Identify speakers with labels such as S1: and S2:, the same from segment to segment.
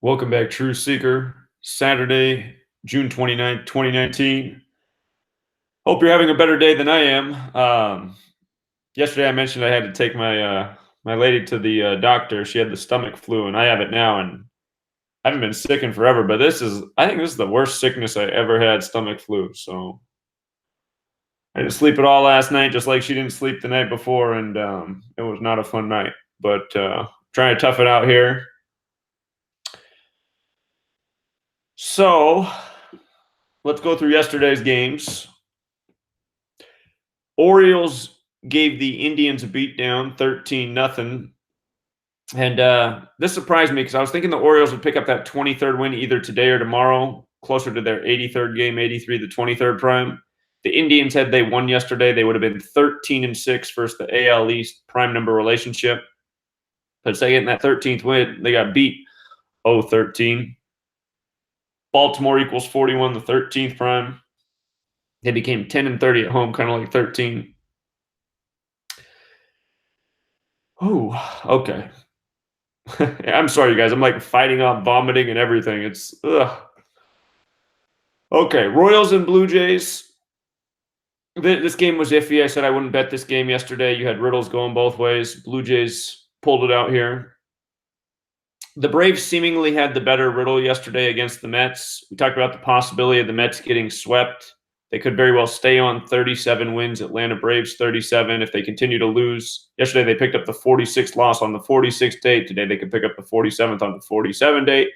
S1: Welcome back, True Seeker. Saturday, June 29th, 2019. Hope you're having a better day than I am. Yesterday I mentioned I had to take my lady to the doctor. She had the stomach flu, and I have it now, and I haven't been sick in forever, but I think this is the worst sickness I ever had, stomach flu. So I didn't sleep at all last night, just like she didn't sleep the night before, and it was not a fun night. But trying to tough it out here. So let's go through yesterday's games. Orioles gave the Indians a beatdown, 13-0. And this surprised me because I was thinking the Orioles would pick up that 23rd win either today or tomorrow, closer to their 83rd game, 83, the 23rd prime. The Indians, had they won yesterday, they would have been 13-6 versus the AL East prime number relationship. But instead of getting that 13th win, they got beat 0-13. Baltimore equals 41, the 13th prime. They became 10-30 at home, kind of like 13. Oh, okay. I'm sorry, you guys. I'm like fighting off vomiting and everything. It's ugh. Okay, Royals and Blue Jays. This game was iffy. I said I wouldn't bet this game yesterday. You had riddles going both ways. Blue Jays pulled it out here. The Braves seemingly had the better riddle yesterday against the Mets. We talked about the possibility of the Mets getting swept. They could very well stay on 37 wins. Atlanta Braves 37. If they continue to lose, yesterday they picked up the 46th loss on the 46th date. Today they could pick up the 47th on the 47 date.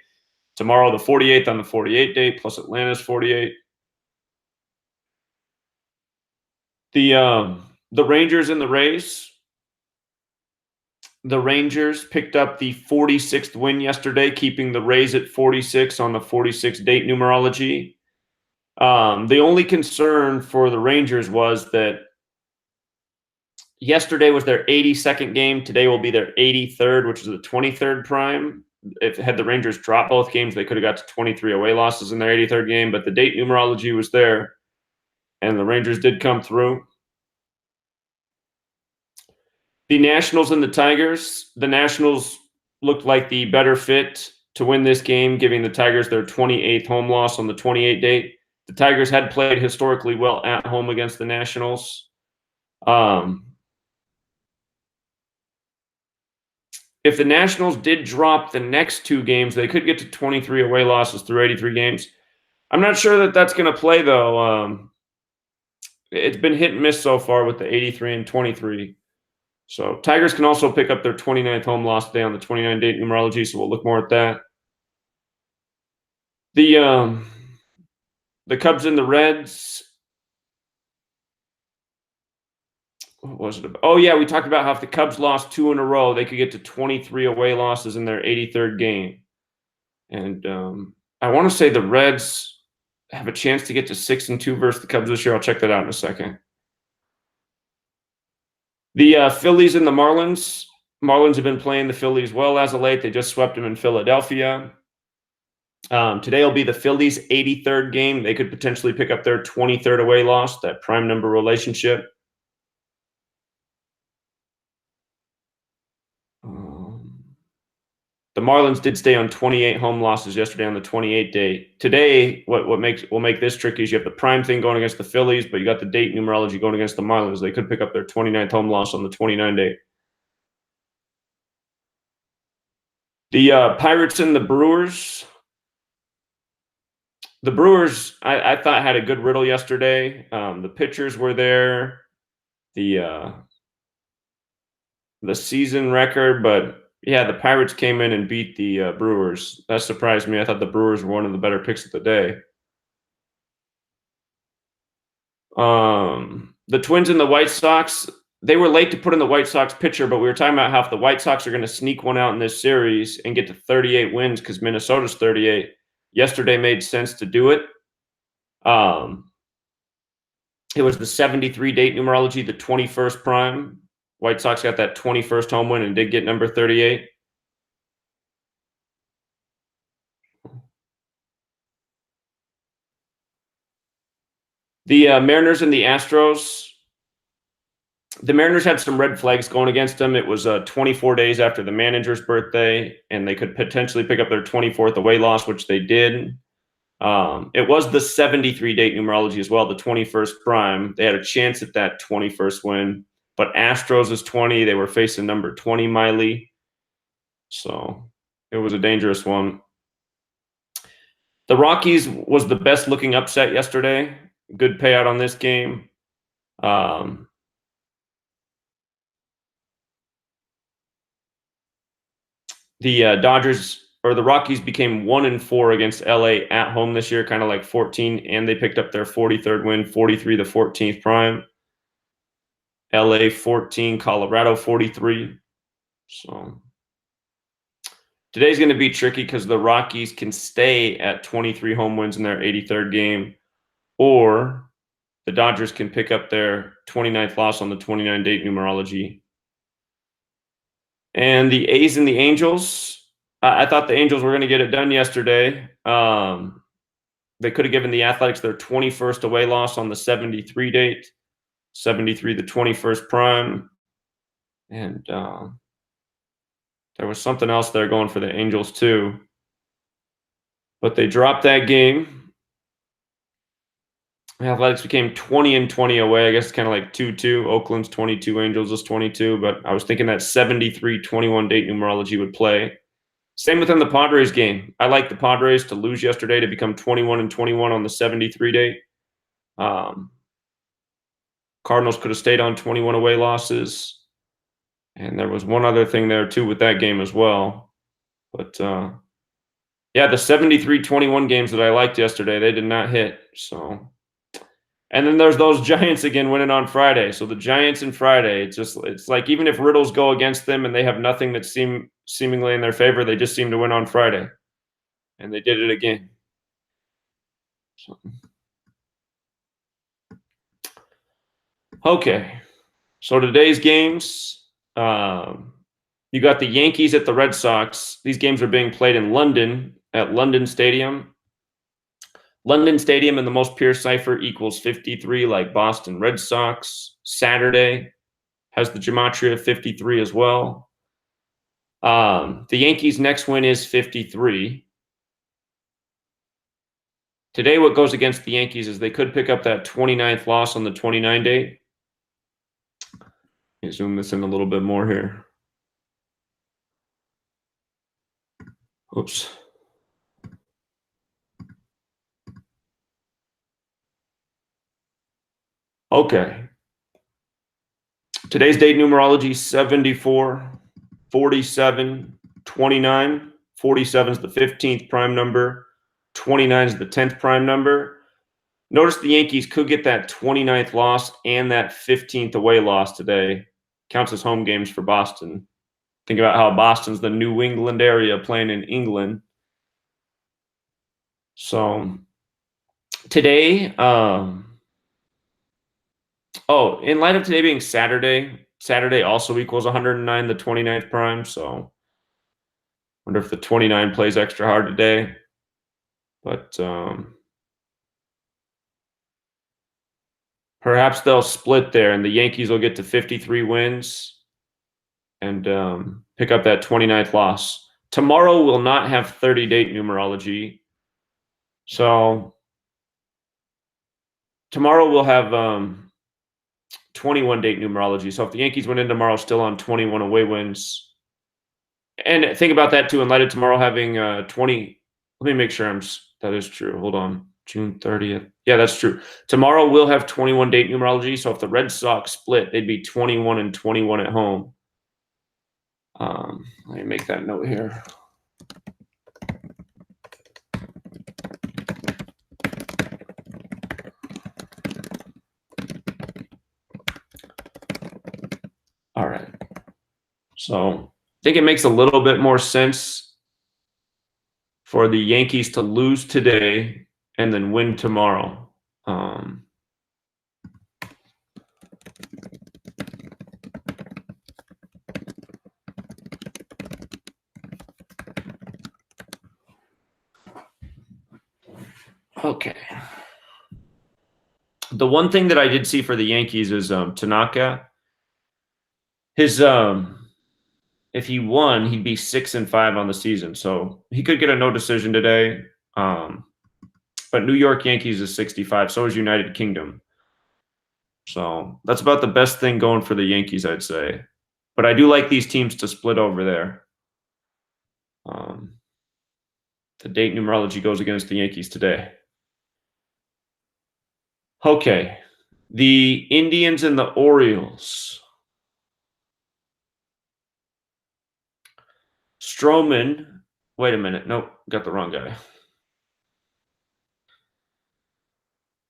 S1: Tomorrow the 48th on the 48 date, plus Atlanta's 48. The Rangers and the Rays. The Rangers picked up the 46th win yesterday, keeping the Rays at 46 on the 46 date numerology. The only concern for the Rangers was that yesterday was their 82nd game. Today will be their 83rd, which is the 23rd prime. If had the Rangers dropped both games, they could have got to 23 away losses in their 83rd game, but the date numerology was there, and the Rangers did come through. The Nationals and the Tigers. The Nationals looked like the better fit to win this game, giving the Tigers their 28th home loss on the 28 date. The Tigers had played historically well at home against the Nationals. If the Nationals did drop the next two games, they could get to 23 away losses through 83 games. I'm not sure that that's going to play, though. It's been hit and miss so far with the 83 and 23. So Tigers can also pick up their 29th home loss today on the 29 date numerology, so we'll look more at that. The Cubs and the Reds. What was it about? Oh, yeah, we talked about how if the Cubs lost 2 in a row, they could get to 23 away losses in their 83rd game. And I want to say the Reds have a chance to get to 6-2 versus the Cubs this year. I'll check that out in a second. The Phillies and the Marlins. Marlins have been playing the Phillies well as of late. They just swept them in Philadelphia. Today will be the Phillies' 83rd game. They could potentially pick up their 23rd away loss, that prime number relationship. The Marlins did stay on 28 home losses yesterday on the 28 date. Today, what will make this tricky is you have the prime thing going against the Phillies, but you got the date numerology going against the Marlins. They could pick up their 29th home loss on the 29 date. The Pirates and the Brewers. The Brewers, I thought, had a good riddle yesterday. The pitchers were there. The season record, but yeah, the Pirates came in and beat the Brewers. That surprised me. I thought the Brewers were one of the better picks of the day. The Twins and the White Sox, they were late to put in the White Sox pitcher, but we were talking about how if the White Sox are going to sneak one out in this series and get to 38 wins because Minnesota's 38, yesterday made sense to do it. It was the 73 date numerology, the 21st prime. White Sox got that 21st home win and did get number 38. The Mariners and the Astros. The Mariners had some red flags going against them. It was 24 days after the manager's birthday, and they could potentially pick up their 24th away loss, which they did. It was the 73 date numerology as well, the 21st prime. They had a chance at that 21st win, but Astros is 20. They were facing number 20, Miley. So it was a dangerous one. The Rockies was the best looking upset yesterday. Good payout on this game. The Dodgers or the Rockies became 1-4 against LA at home this year, kind of like 14, and they picked up their 43rd win, 43 the 14th prime. LA 14, Colorado 43. So today's going to be tricky because the Rockies can stay at 23 home wins in their 83rd game, or the Dodgers can pick up their 29th loss on the 29 date numerology. And the A's and the Angels, I thought the Angels were going to get it done yesterday. They could have given the Athletics their 21st away loss on the 73 date, 73 the 21st prime. And there was something else there going for the Angels too. But they dropped that game. The Athletics became 20-20 away. I guess it's kind of like 2-2. Oakland's 22, Angels is 22. But I was thinking that 73-21 date numerology would play. Same within the Padres game. I like the Padres to lose yesterday to become 21-21 on the 73 date. Cardinals could have stayed on 21 away losses. And there was one other thing there too with that game as well. But yeah, the 73-21 games that I liked yesterday, they did not hit. So, and then there's those Giants again winning on Friday. So the Giants and Friday, it's like even if riddles go against them and they have nothing that seemingly in their favor, they just seem to win on Friday. And they did it again. So. Okay. So today's games, you got the Yankees at the Red Sox. These games are being played in London at London Stadium. London Stadium in the most pure cipher equals 53, like Boston Red Sox. Saturday has the Gematria 53 as well. The Yankees' next win is 53. Today, what goes against the Yankees is they could pick up that 29th loss on the 29 date. Let me zoom this in a little bit more here. Oops. Okay. Today's date numerology 74, 47, 29. 47 is the 15th prime number. 29 is the 10th prime number. Notice the Yankees could get that 29th loss and that 15th away loss today. Counts as home games for Boston. Think about how Boston's the New England area playing in England. So today, in light of today being Saturday, Saturday also equals 109, the 29th prime. So wonder if the 29 plays extra hard today. But perhaps they'll split there and the Yankees will get to 53 wins and pick up that 29th loss. Tomorrow will not have 30 date numerology. So tomorrow we'll have 21 date numerology. So if the Yankees win in tomorrow, still on 21 away wins. And think about that too. In light of tomorrow having 20, let me make sure that is true. Hold on. June 30th. Yeah, that's true. Tomorrow we'll have 21 date numerology. So if the Red Sox split, they'd be 21-21 at home. Let me make that note here. All right. So I think it makes a little bit more sense for the Yankees to lose today and then win tomorrow. Okay. The one thing that I did see for the Yankees is Tanaka. His if he won, he'd be 6-5 on the season. So he could get a no decision today. But New York Yankees is 65. So is United Kingdom. So that's about the best thing going for the Yankees, I'd say. But I do like these teams to split over there. The date numerology goes against the Yankees today. Okay. The Indians and the Orioles. Stroman. Wait a minute. Nope. Got the wrong guy.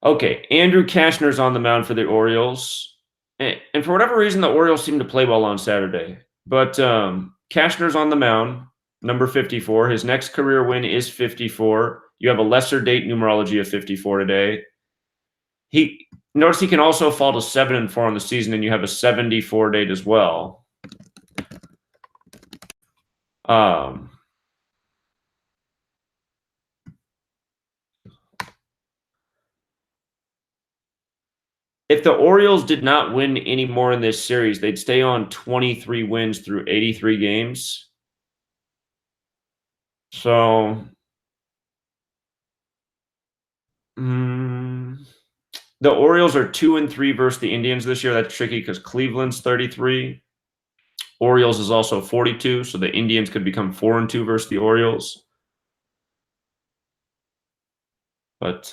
S1: Okay. Andrew Kashner's on the mound for the Orioles. And for whatever reason, the Orioles seem to play well on Saturday. But Kashner's on the mound, number 54. His next career win is 54. You have a lesser date numerology of 54 today. He notice he can also fall to 7-4 on the season, and you have a 74 date as well. If the Orioles did not win any more in this series, they'd stay on 23 wins through 83 games. So, the Orioles are 2-3 versus the Indians this year. That's tricky because Cleveland's 33. Orioles is also 42, so the Indians could become 4-2 versus the Orioles. But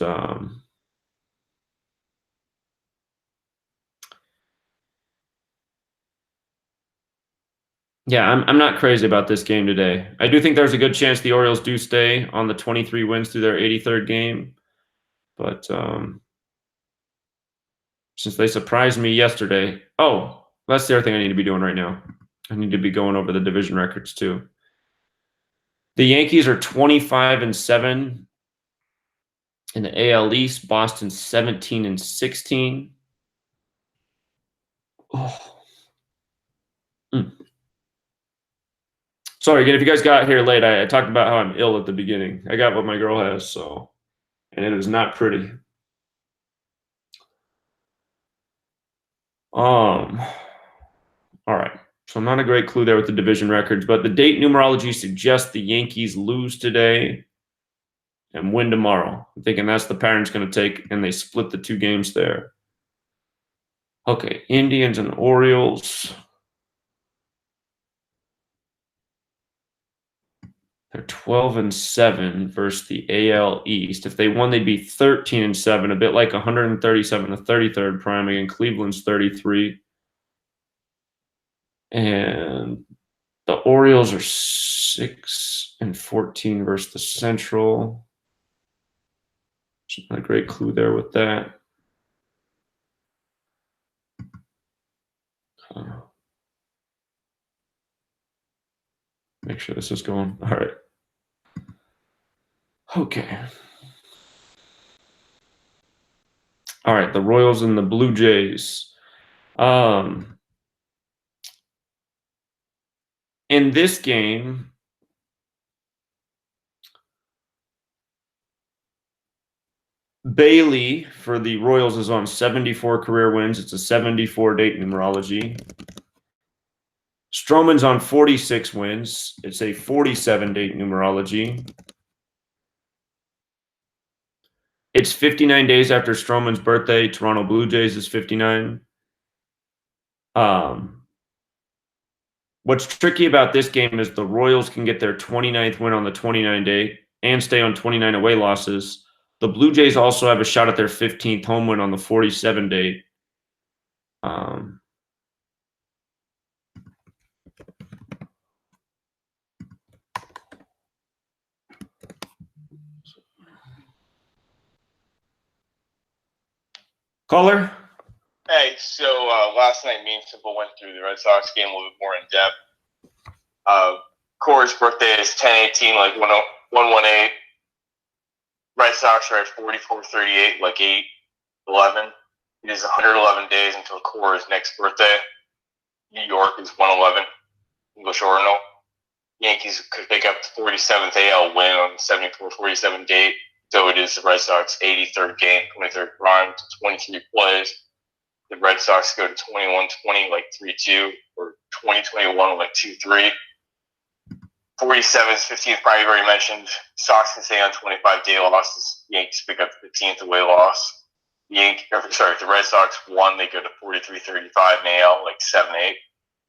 S1: yeah, I'm not crazy about this game today. I do think there's a good chance the Orioles do stay on the 23 wins through their 83rd game. But since they surprised me yesterday, that's the other thing I need to be doing right now. I need to be going over the division records too. The Yankees are 25-7 in the AL East. Boston 17-16. Oh. Sorry again, if you guys got here late, I talked about how I'm ill at the beginning. I got what my girl has, and it is not pretty. All right. So not a great clue there with the division records, but the date numerology suggests the Yankees lose today and win tomorrow. I'm thinking that's the pattern it's going to take, and they split the two games there. Okay, Indians and Orioles. They're 12-7 versus the AL East. If they won, they'd be 13-7, a bit like 137, the 33rd prime. Again, Cleveland's 33. And the Orioles are 6-14 versus the Central. Not a great clue there with that. Make sure this is going. All right. Okay. All right. The Royals and the Blue Jays. In this game, Bailey for the Royals is on 74 career wins. It's a 74 date numerology. Stroman's on 46 wins. It's a 47 date numerology. It's 59 days after Stroman's birthday. Toronto Blue Jays is 59. What's tricky about this game is the Royals can get their 29th win on the 29 date and stay on 29 away losses. The Blue Jays also have a shot at their 15th home win on the 47 date. Caller?
S2: Hey, so last night me and Simple went through the Red Sox game a little bit more in depth. Core's birthday is 10/18, like 118. Red Sox are at 44/38, like 8/11. It is 111 days until Core's next birthday. New York is 111, English Ordinal. Yankees could pick up the 47th AL win on the 74-47 date, so it is the Red Sox 83rd game, 23rd prime, 23 plays. The Red Sox go to 21-20, like 3-2, or 20-21, like 2-3. 47's 15th probably already mentioned. Sox can stay on 25-day losses. Yankees pick up the 15th away loss. The Red Sox won. They go to 43-35 in AL, like 7-8.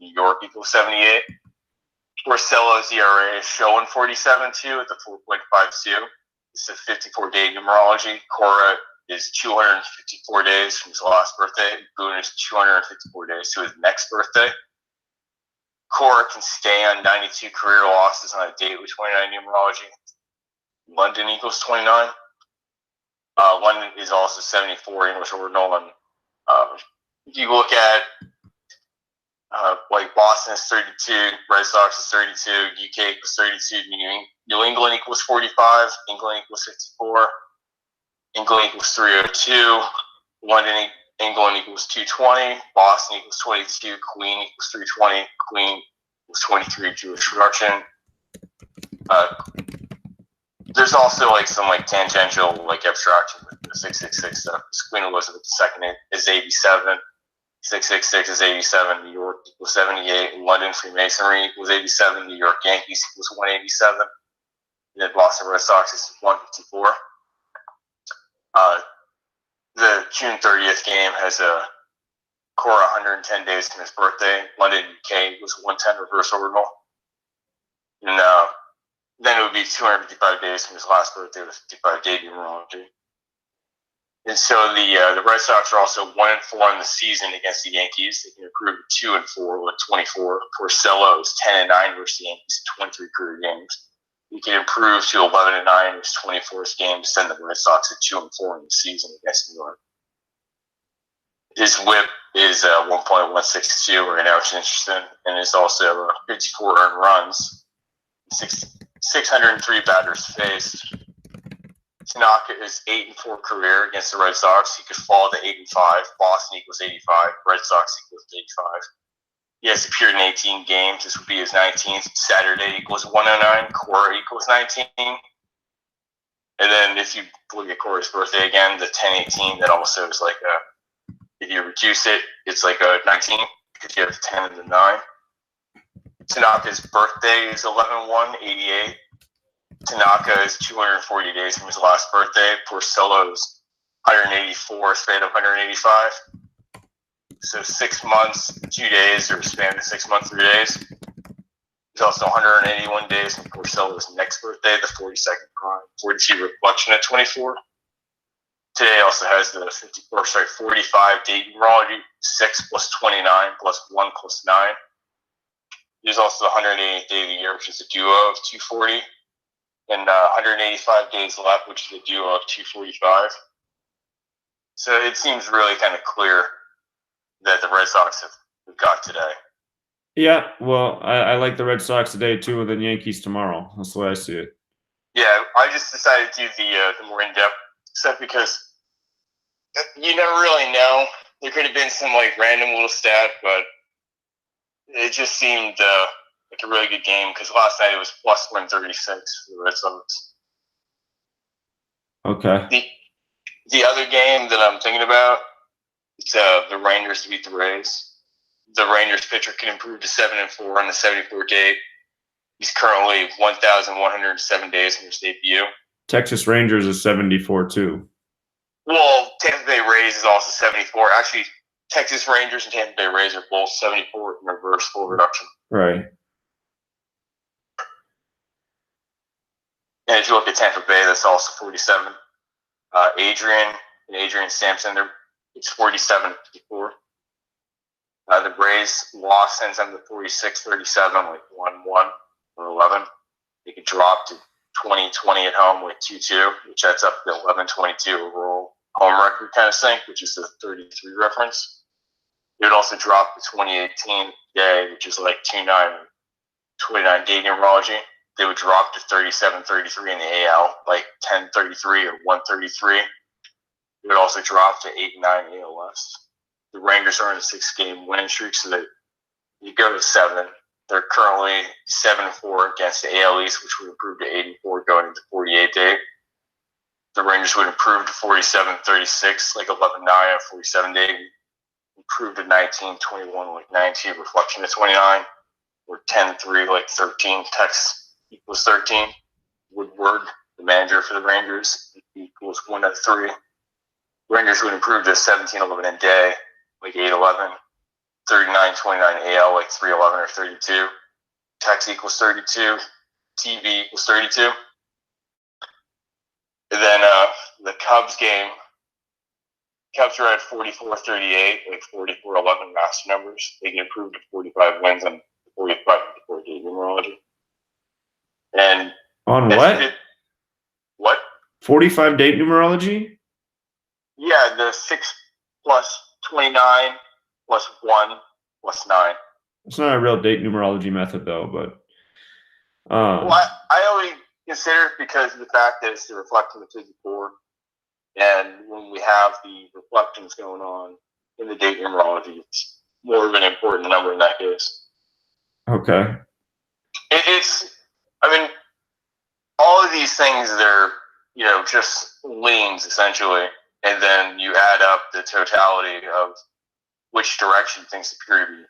S2: New York equals 78. Porcello's ERA is showing 47-2 at the 4.52. It's a 54-day numerology. Cora is 254 days from his last birthday. Boone is 254 days to his next birthday. Cora can stay on 92 career losses on a date with 29 numerology. London equals 29. London is also 74 English ordinal. And you look at like Boston is 32, Red Sox is 32, UK equals 32, New England equals 45, England equals 54, England equals 302, London, England equals 220, Boston equals 22, Queen equals 320, Queen equals 23, Jewish production. There's also like some like tangential like abstraction with the 666 stuff. Queen Elizabeth II is 87. 666 is 87. New York equals 78. London Freemasonry equals 87. New York Yankees equals 187. And then Boston Red Sox is 154. The June 30th game has a Cora 110 days from his birthday. London UK was 110 reverse ordinal. And then it would be 255 days from his last birthday with 55 day numerology. And so the Red Sox are also 1-4 in the season against the Yankees. They can improve to 2-4 with 24. Porcello is 10-9 versus the Yankees in 23 career games. He can improve to 11-9 in his 24th game to send the Red Sox at 2-4 in the season against New York. His WHIP is 1.162 right now, which is interesting, and it's also 54 earned runs, 603 batters faced. Tanaka is 8-4 career against the Red Sox. He could fall to 8-5. Boston equals 85. Red Sox equals 85. He has appeared in 18 games. This would be his 19th. Saturday equals 109. Cora equals 19. And then if you look at Cora's birthday again, the 10-18, that also is like if you reduce it, it's like a 19 because you have the 10 and the 9. Tanaka's birthday is 11-1-88. Tanaka is 240 days from his last birthday. Porcello's 184, span of 185. So 6 months, 2 days, or span of 6 months, 3 days. He's also 181 days from Porcello's next birthday, the 42nd prime. 42 reflection at 24. Today also has the 45 day numerology, 6 plus 29 plus 1 plus 9. There's also the 180th day of the year, which is a duo of 240. And 185 days left, which is a duo of 245. So it seems really kind of clear that the Red Sox have got today.
S1: Yeah, well, I like the Red Sox today too, and then Yankees tomorrow. That's the way I see it.
S2: Yeah, I just decided to do the more in-depth stuff because you never really know. There could have been some like random little stat, but it just seemed like a really good game because last night it was plus 136 for the Red Sox.
S1: Okay.
S2: The other game that I'm thinking about, it's the Rangers to beat the Rays. The Rangers pitcher can improve to 7-4 on the 74 date. He's currently 1,107 days from his debut.
S1: Texas Rangers is 74 too.
S2: Well, Tampa Bay Rays is also 74. Actually, Texas Rangers and Tampa Bay Rays are both 74 in reverse full reduction.
S1: Right.
S2: And if you look at Tampa Bay, that's also 47. Adrian Sampson, it's 47-54. The Braves lost sends them to 46-37, like 1-1 or 11. They could drop to 20-20 at home with 2-2, which adds up to 11-22 overall home record kind of thing, which is the 33 reference. It would also drop to 2018 day, which is like 29 day numerology. They would drop to 37-33 in the AL, like 10-33 or 1-33. It would also drop to 8-9 AL West. The Rangers are in a 6-game winning streak, so that you go to 7. They're currently 7-4 against the AL East, which would improve to 84 going into 48 day. The Rangers would improve to 47-36, like 11-9 on 47 day. improved to 19, 21, like 19, reflection to 29, or 10, 3, like 13, text equals 13. Woodward, the manager for the Rangers, equals 1 to 3. Rangers would improve to 17, 11 and day, like 8, 11. 39, 29 AL, like 3, 11 or 32. Text equals 32. TV equals 32. And then the Cubs game, Cubs are at 44-38, like 44-11 master numbers. They can improve to 45 wins on 45 date numerology. And
S1: on what?
S2: What?
S1: 45 date numerology?
S2: Yeah, the 6 plus 29 plus 1 plus 9.
S1: It's not a real date numerology method, though, but.
S2: Well, I only consider it because of the fact that it's the reflecting of the board. And when we have the reflections going on in the date numerology, it's more of an important number in that case.
S1: Okay.
S2: I mean, all of these things, they're, just leans essentially. And then you add up the totality of which direction things appear to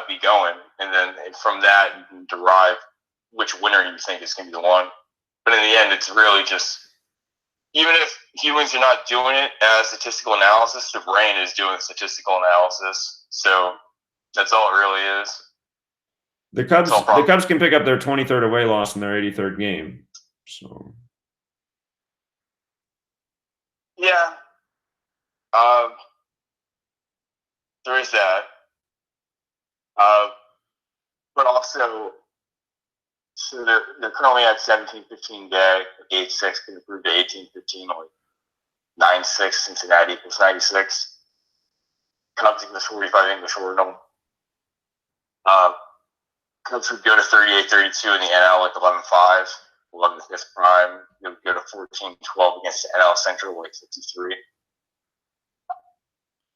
S2: be going. And then from that, you can derive which winner you think is going to be the one. But in the end, it's really just, even if humans are not doing it as statistical analysis, the brain is doing statistical analysis. So that's all it really is.
S1: The Cubs can pick up their 23rd away loss in their 83rd game. So.
S2: Yeah. There is that. But also, so they're currently at 17-15 day. 8-6 can improve to 18-15, like 9-6 Cincinnati equals 96. Cubs equals 45 English Ordinal. Cubs would go to 38-32 in the NL, like 11-5, 11 5th prime. They would go to 14-12 against the NL Central, like 53.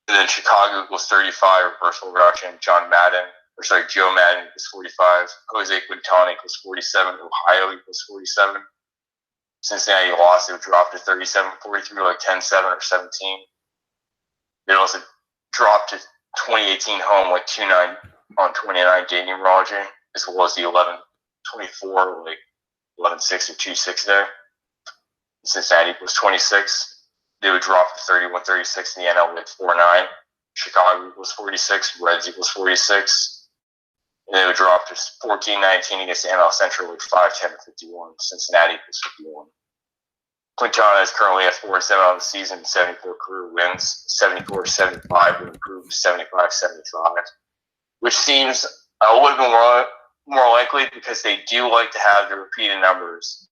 S2: And then Chicago equals 35, reversal reduction. Joe Madden equals 45. Jose Quintana equals 47. Ohio equals 47. Cincinnati lost, it would drop to 37-43, like 10-7 or 17. It also dropped to 2018 home, like 2-9 on 29 day numerology, as well as the 11-24, like 11-6 or 2-6 there. Cincinnati equals 26. They would drop to 31-36 in the NL with 4-9. Chicago equals 46. Reds equals 46. And they would drop to 14-19 against the NL Central with 5-10 or 51. Cincinnati equals 51. Quintana is currently at 4-7 on the season, 74 career wins. 74-75 would improve to 75-75, which seems a little bit more likely because they do like to have the repeated numbers,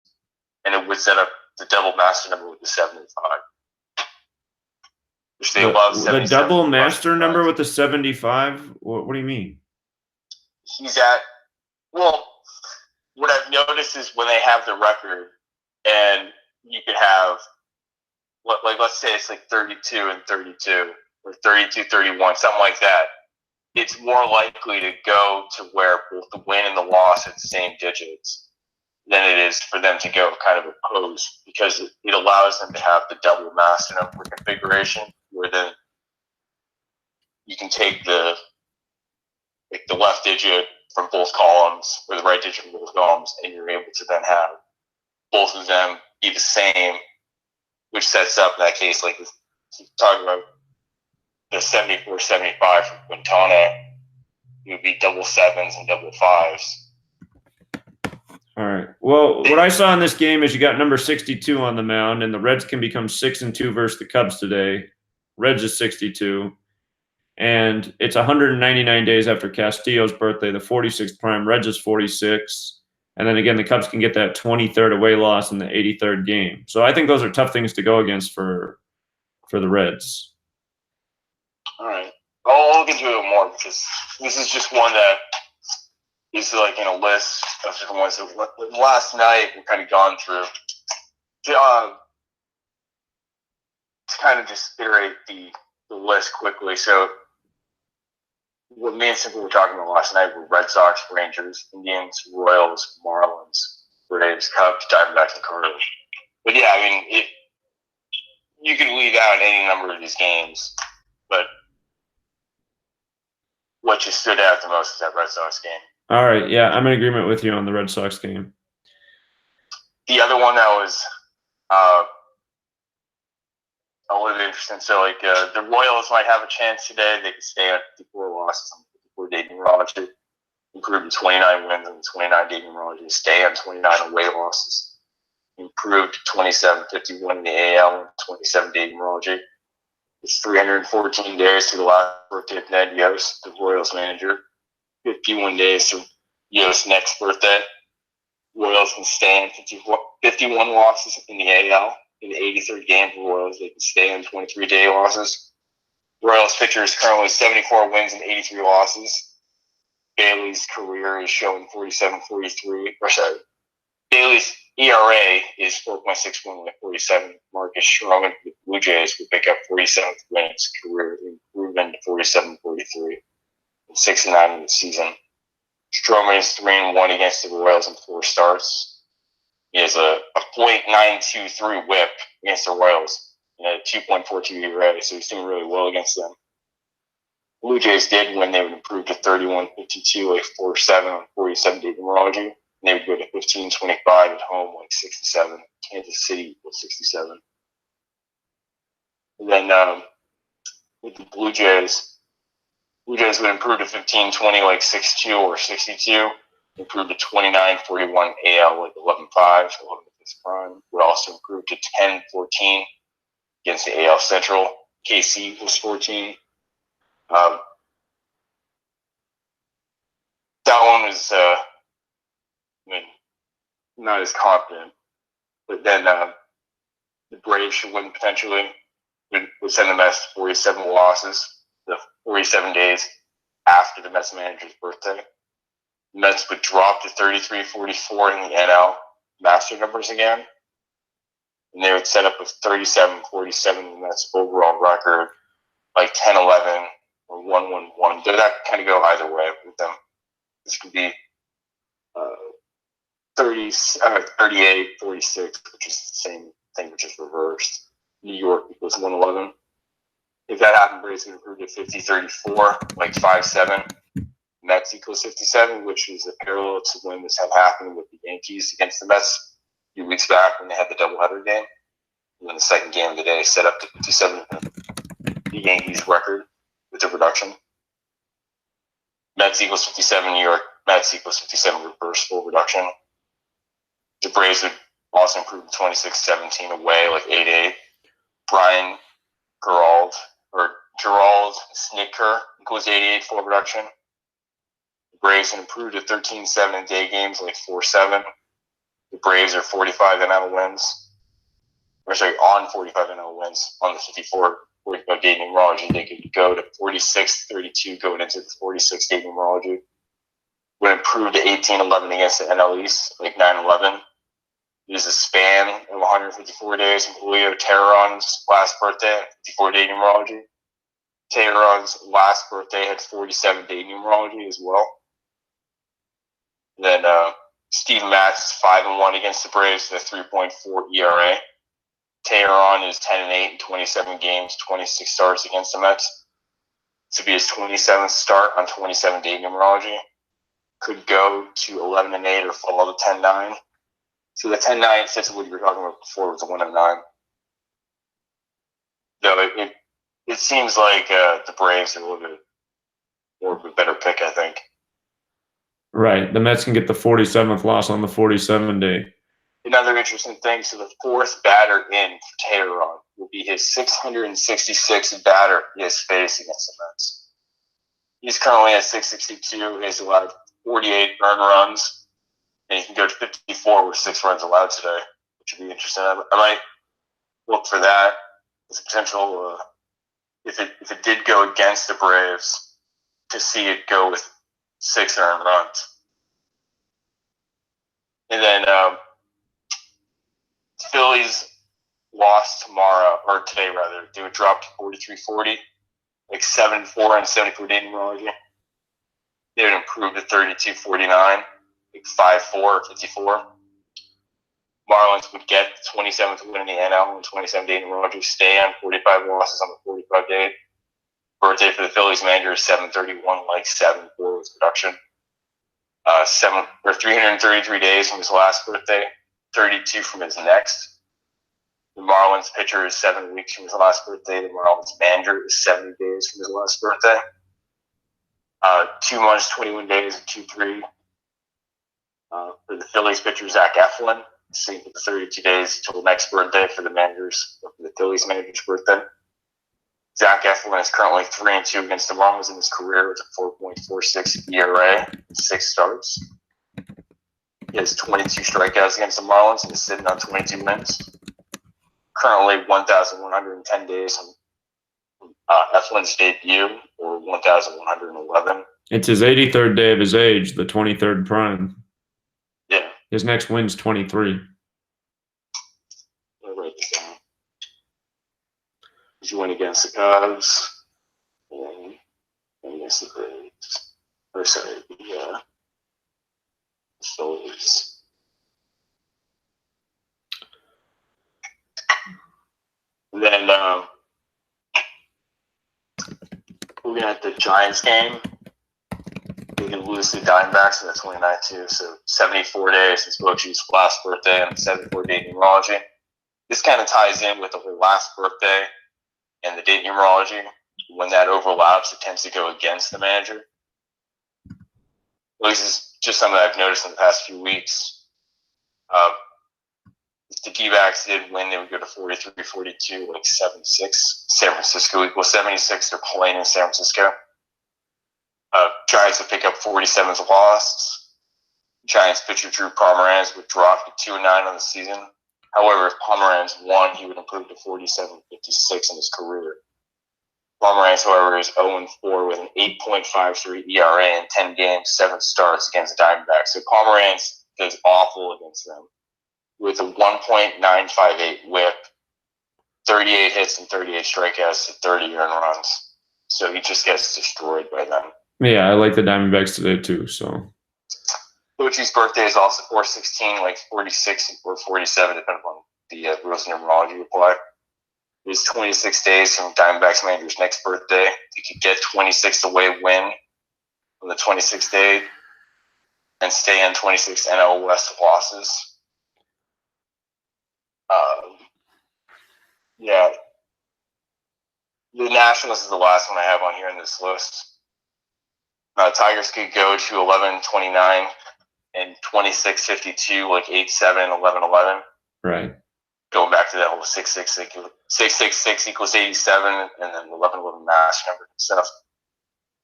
S2: and it would set up the double master number with the 75. Which they love.
S1: The double master number with the 75? What do you mean?
S2: He's at, well, what I've noticed is when they have the record, and you could have, like, let's say it's like 32-32, or 32-31, something like that. It's more likely to go to where both the win and the loss are the same digits than it is for them to go kind of opposed, because it allows them to have the double master number configuration, where then you can take the left digit from both columns, or the right digit from both columns, and you're able to then have both of them be the same, which sets up in that case, like talking about the 74-75 from Quintana, it would be double sevens and double fives.
S1: All right. Well, what I saw in this game is you got number 62 on the mound, and the Reds can become 6-2 versus the Cubs today. Reds is 62. And it's 199 days after Castillo's birthday, the 46th prime. Reds is 46. And then again, the Cubs can get that 23rd away loss in the 83rd game. So I think those are tough things to go against for the Reds.
S2: All right. I'll look into it more, because this is just one that is like in a list of different ones that last night we kind of gone through to kind of just iterate the list quickly. So what me and Simple were talking about last night were Red Sox, Rangers, Indians, Royals, Marlins, Braves, Cubs, Diamondbacks, and Cardinals. But yeah, I mean, you could leave out any number of these games, but what just stood out the most is that Red Sox game.
S1: All right, yeah, I'm in agreement with you on the Red Sox game.
S2: The other one that was a little bit interesting. So, like, the Royals might have a chance today. They could stay at 54 losses on the 54-day numerology, improve to 29 wins on the 29-day numerology, stay on 29 away losses, improve to 27-51 in the AL and 27-day numerology. It's 314 days to the last birthday of Ned Yost, the Royals manager. 51 days to Yost's next birthday. Royals can stay in 51 losses in the AL. In the 83rd game for Royals, they can stay in 23-day losses. Royals pitcher is currently 74 wins and 83 losses. Bailey's career is showing 47-43. Bailey's ERA is 4.61 with 47. Marcus Stroman with Blue Jays would pick up 47th win in his career, improving to 47-43 and 6-9 in the season. Stroman is 3-1 against the Royals in 4 starts. He has a .923 whip against the Royals and a 2.42 ERA, so he's doing really well against them. Blue Jays did win. They would improve to 31-52, like 4-7 on 47-day numerology. And they would go to 15-25 at home, like 6-7. Kansas City was 67. And then with the Blue Jays would improve to 15-20, like 6-2 or 62. Improve to 29-41 AL, like 11-5, 11 his prime. Would also improve to 10-14 against the AL Central. KC was 14. That one was, not as confident. But then the Braves should win potentially. Would send the Mets to 47 losses, the 47 days after the Mets manager's birthday. The Mets would drop to 33-44 in the NL master numbers again. And they would set up with 37-47 in the Mets overall record, like 10-11 or 1-1-1. That kind of go either way with them. This could be 38-46, which is the same thing, which is reversed. New York equals 111. If that happened, Braves would improve to 50-34, like 5-7. Mets equals 57, which is a parallel to when this had happened with the Yankees against the Mets a few weeks back when they had the doubleheader game. And then the second game of the day set up to 57, the Yankees record with the reduction. Mets equals 57, New York. Mets equals 57, reverse full reduction. The Braves would also improve to 26-17 away, like 8-8. Brian Gerald Snitker equals 88 full reduction. The Braves would improve to 13-7 in day games, like 4-7. The Braves are 45 NL wins. On 45 NL wins on the 45-day numerology. They could go to 46-32 going into the 46-day numerology. Would improve to 18-11 against the NL East, like 9-11. There's a span of 154 days from Julio Teheran's last birthday, 54-day numerology. Teheran's last birthday had 47-day numerology as well. And then Steve Matz 5-1 against the Braves with a 3.4 ERA. Teheran is 10-8 in 27 games, 26 starts against the Mets. This would be his 27th start on 27-day numerology. Could go to 11-8 or fall to 10-9. So the 10-9 fits what you were talking about before was a 1-9. Though it seems like the Braves are a little bit more of a better pick, I think.
S1: Right. The Mets can get the 47th loss on the 47-day.
S2: Another interesting thing, so the fourth batter in for Teheran will be his 666th batter he has faced against the Mets. He's currently at 662. He has allowed 48 earned runs. And he can go to 54 with 6 runs allowed today, which would be interesting. I might look for that as a potential, if it did go against the Braves, to see it go with 6 earned runs. And then Phillies lost today rather. They would drop to 43-40, like 7-4 and 74-day numerology. They would improve to 32-49. 5-4, 54. Marlins would get the 27th win in the NL and 27-day numerology, stay on 45 losses on the 45-day. Birthday for the Phillies manager is 7/31, like 7-4 was production. 333 days from his last birthday, 32 from his next. The Marlins pitcher is 7 weeks from his last birthday. The Marlins manager is 70 days from his last birthday. 2 months, 21 days, and 2-3. For the Phillies pitcher, Zach Eflin, same for the 32 days till the next birthday for the Phillies manager's birthday. Zach Eflin is currently 3-2 against the Marlins in his career with a 4.46 ERA and 6 starts. He has 22 strikeouts against the Marlins and is sitting on 22 wins. Currently 1,110 days from Eflin's debut, or 1,111.
S1: It's his 83rd day of his age, the 23rd prime.
S2: Yeah.
S1: His next win's 23.
S2: I'll write this down. He went against the Cubs and against the Braves. Or sorry, the Phillies. And then looking at the Giants game, they can lose to the Diamondbacks in the 29-2, so 74 days since Bochy's last birthday and 74-day numerology. This kind of ties in with the whole last birthday and the date numerology. When that overlaps, it tends to go against the manager. Well, this is just something I've noticed in the past few weeks. If the D-backs did win, they would go to 43-42, like 7-6. San Francisco equals 76. They're playing in San Francisco. Giants would pick up 47th loss. Giants pitcher Drew Pomeranz would drop to 2-9 on the season. However, if Pomeranz won, he would improve to 47-56 in his career. Pomeranz, however, is 0-4 with an 8.53 ERA in 10 games, 7 starts against the Diamondbacks. So Pomeranz does awful against them with a 1.958 whip, 38 hits and 38 strikeouts, 30 earned runs. So he just gets destroyed by them.
S1: Yeah, I like the Diamondbacks today too. So
S2: Bochy's birthday is also 4/16, like 46 or 47, depending on the rules and numerology apply. It is 26 days from Diamondbacks manager's next birthday. He could get 26 away win from the 26th day and stay on 26 NL West losses. Yeah. The Nationals is the last one I have on here in this list. Tigers could go to 11-29 and 26-52, like 8-7, 11-11.
S1: right.
S2: Going back to that whole 666 equals 87, and then 11-11 match number and stuff.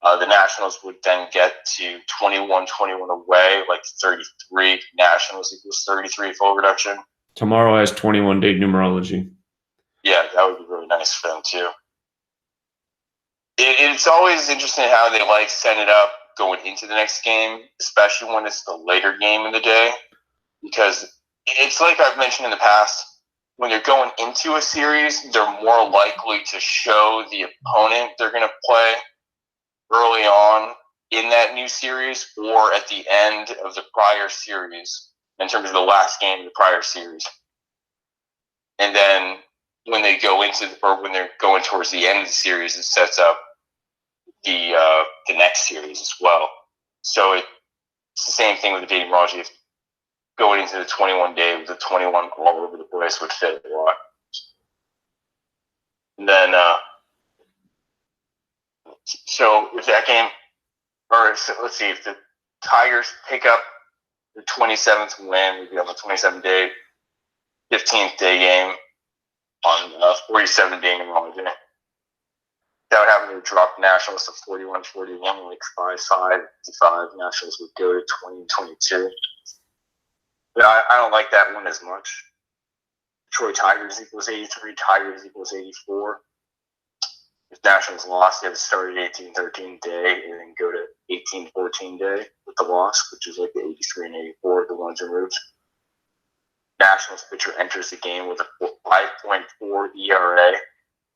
S2: The Nationals would then get to 21-21 away, like 33. Nationals equals 33 full reduction.
S1: Tomorrow has 21-day numerology.
S2: Yeah, that would be really nice for them too. It's always interesting how they like set it up going into the next game, especially when it's the later game in the day, because it's like I've mentioned in the past, when they're going into a series, they're more likely to show the opponent they're going to play early on in that new series or at the end of the prior series in terms of the last game of the prior series. And then when they go into when they're going towards the end of the series, it sets up the next series as well. So it's the same thing with the dating numerology. If going into the 21 day with the 21 all over the place would fit a lot. And then, so if that game, or so let's see, if the Tigers pick up the 27th win, we'd be on the 27-day, 15th day game on 47-day numerology. That would have them to drop Nationals to 41-41, like 5-5. Nationals would go to 20-22. But I don't like that one as much. Detroit Tigers equals 83, Tigers equals 84. If Nationals lost, they have to start at 18-13 day and then go to 18-14 day with the loss, which is like the 83 and 84, the ones removed. Nationals pitcher enters the game with a 5.4 ERA,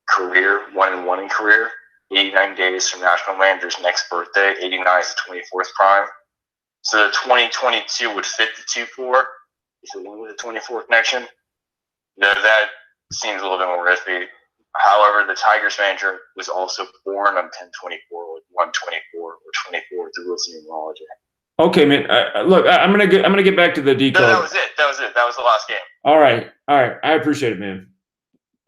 S2: career, 1-1 in career, 89 days from National Manager's next birthday, 89 is the 24th prime. So the 2022 would fit the 2-4 if it went with the 24 connection. That seems a little bit more iffy. However, the Tigers manager was also born on 10/24 with 1/24 or 24 through Wilson numerology.
S1: Okay, man. Look, I'm gonna get back to the decode.
S2: No, that was it. That was the last game.
S1: All right. I appreciate it, man.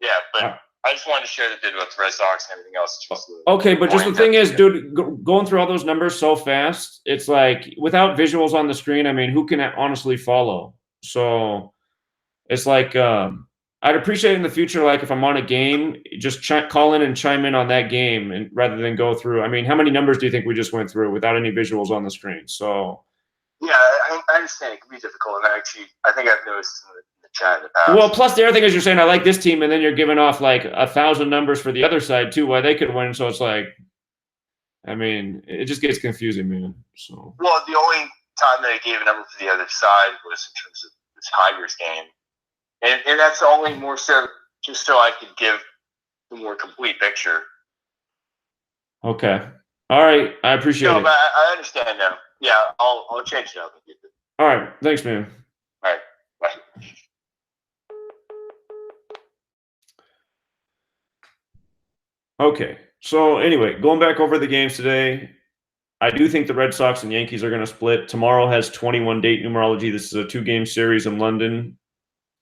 S2: Yeah, but I just wanted to share the did with the Red Sox and everything else.
S1: Okay, but just the thing is, dude, going through all those numbers so fast, it's like without visuals on the screen, I mean, who can honestly follow? So it's like I'd appreciate in the future, like if I'm on a game, just call in and chime in on that game, and rather than go through. I mean, how many numbers do you think we just went through without any visuals on the screen? So
S2: yeah, I understand it can be difficult, and I think I've noticed in the chat in the past.
S1: Well, plus the other thing is you're saying I like this team, and then you're giving off like 1,000 numbers for the other side too, why they could win. So it's like, I mean, it just gets confusing, man. So
S2: well, the only time that I gave a number for the other side was in terms of the Tigers game. And that's only more so just so I could give a more complete picture.
S1: Okay. All right. I appreciate it.
S2: But I understand now. Yeah, I'll change it up.
S1: All right. Thanks, man.
S2: All right. Bye.
S1: Okay. So anyway, going back over the games today, I do think the Red Sox and Yankees are going to split. Tomorrow has 21 date numerology. This is a 2-game series in London.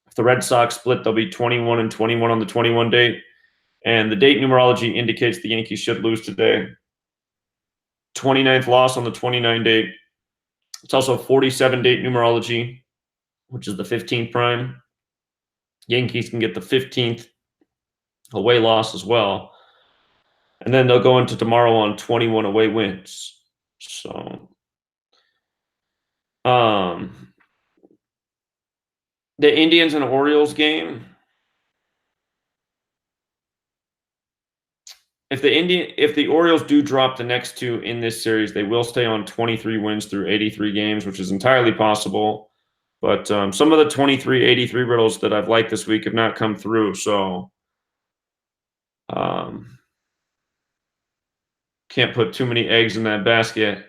S1: If the Red Sox split, they'll be 21 and 21 on the 21 date. And the date numerology indicates the Yankees should lose today. 29th loss on the 29 date. It's also 47 date numerology, which is the 15th prime. Yankees can get the 15th away loss as well. And then they'll go into tomorrow on 21 away wins. So, the Indians and Orioles game. If the Orioles do drop the next two in this series, they will stay on 23 wins through 83 games, which is entirely possible. But some of the 23-83 riddles that I've liked this week have not come through. So can't put too many eggs in that basket.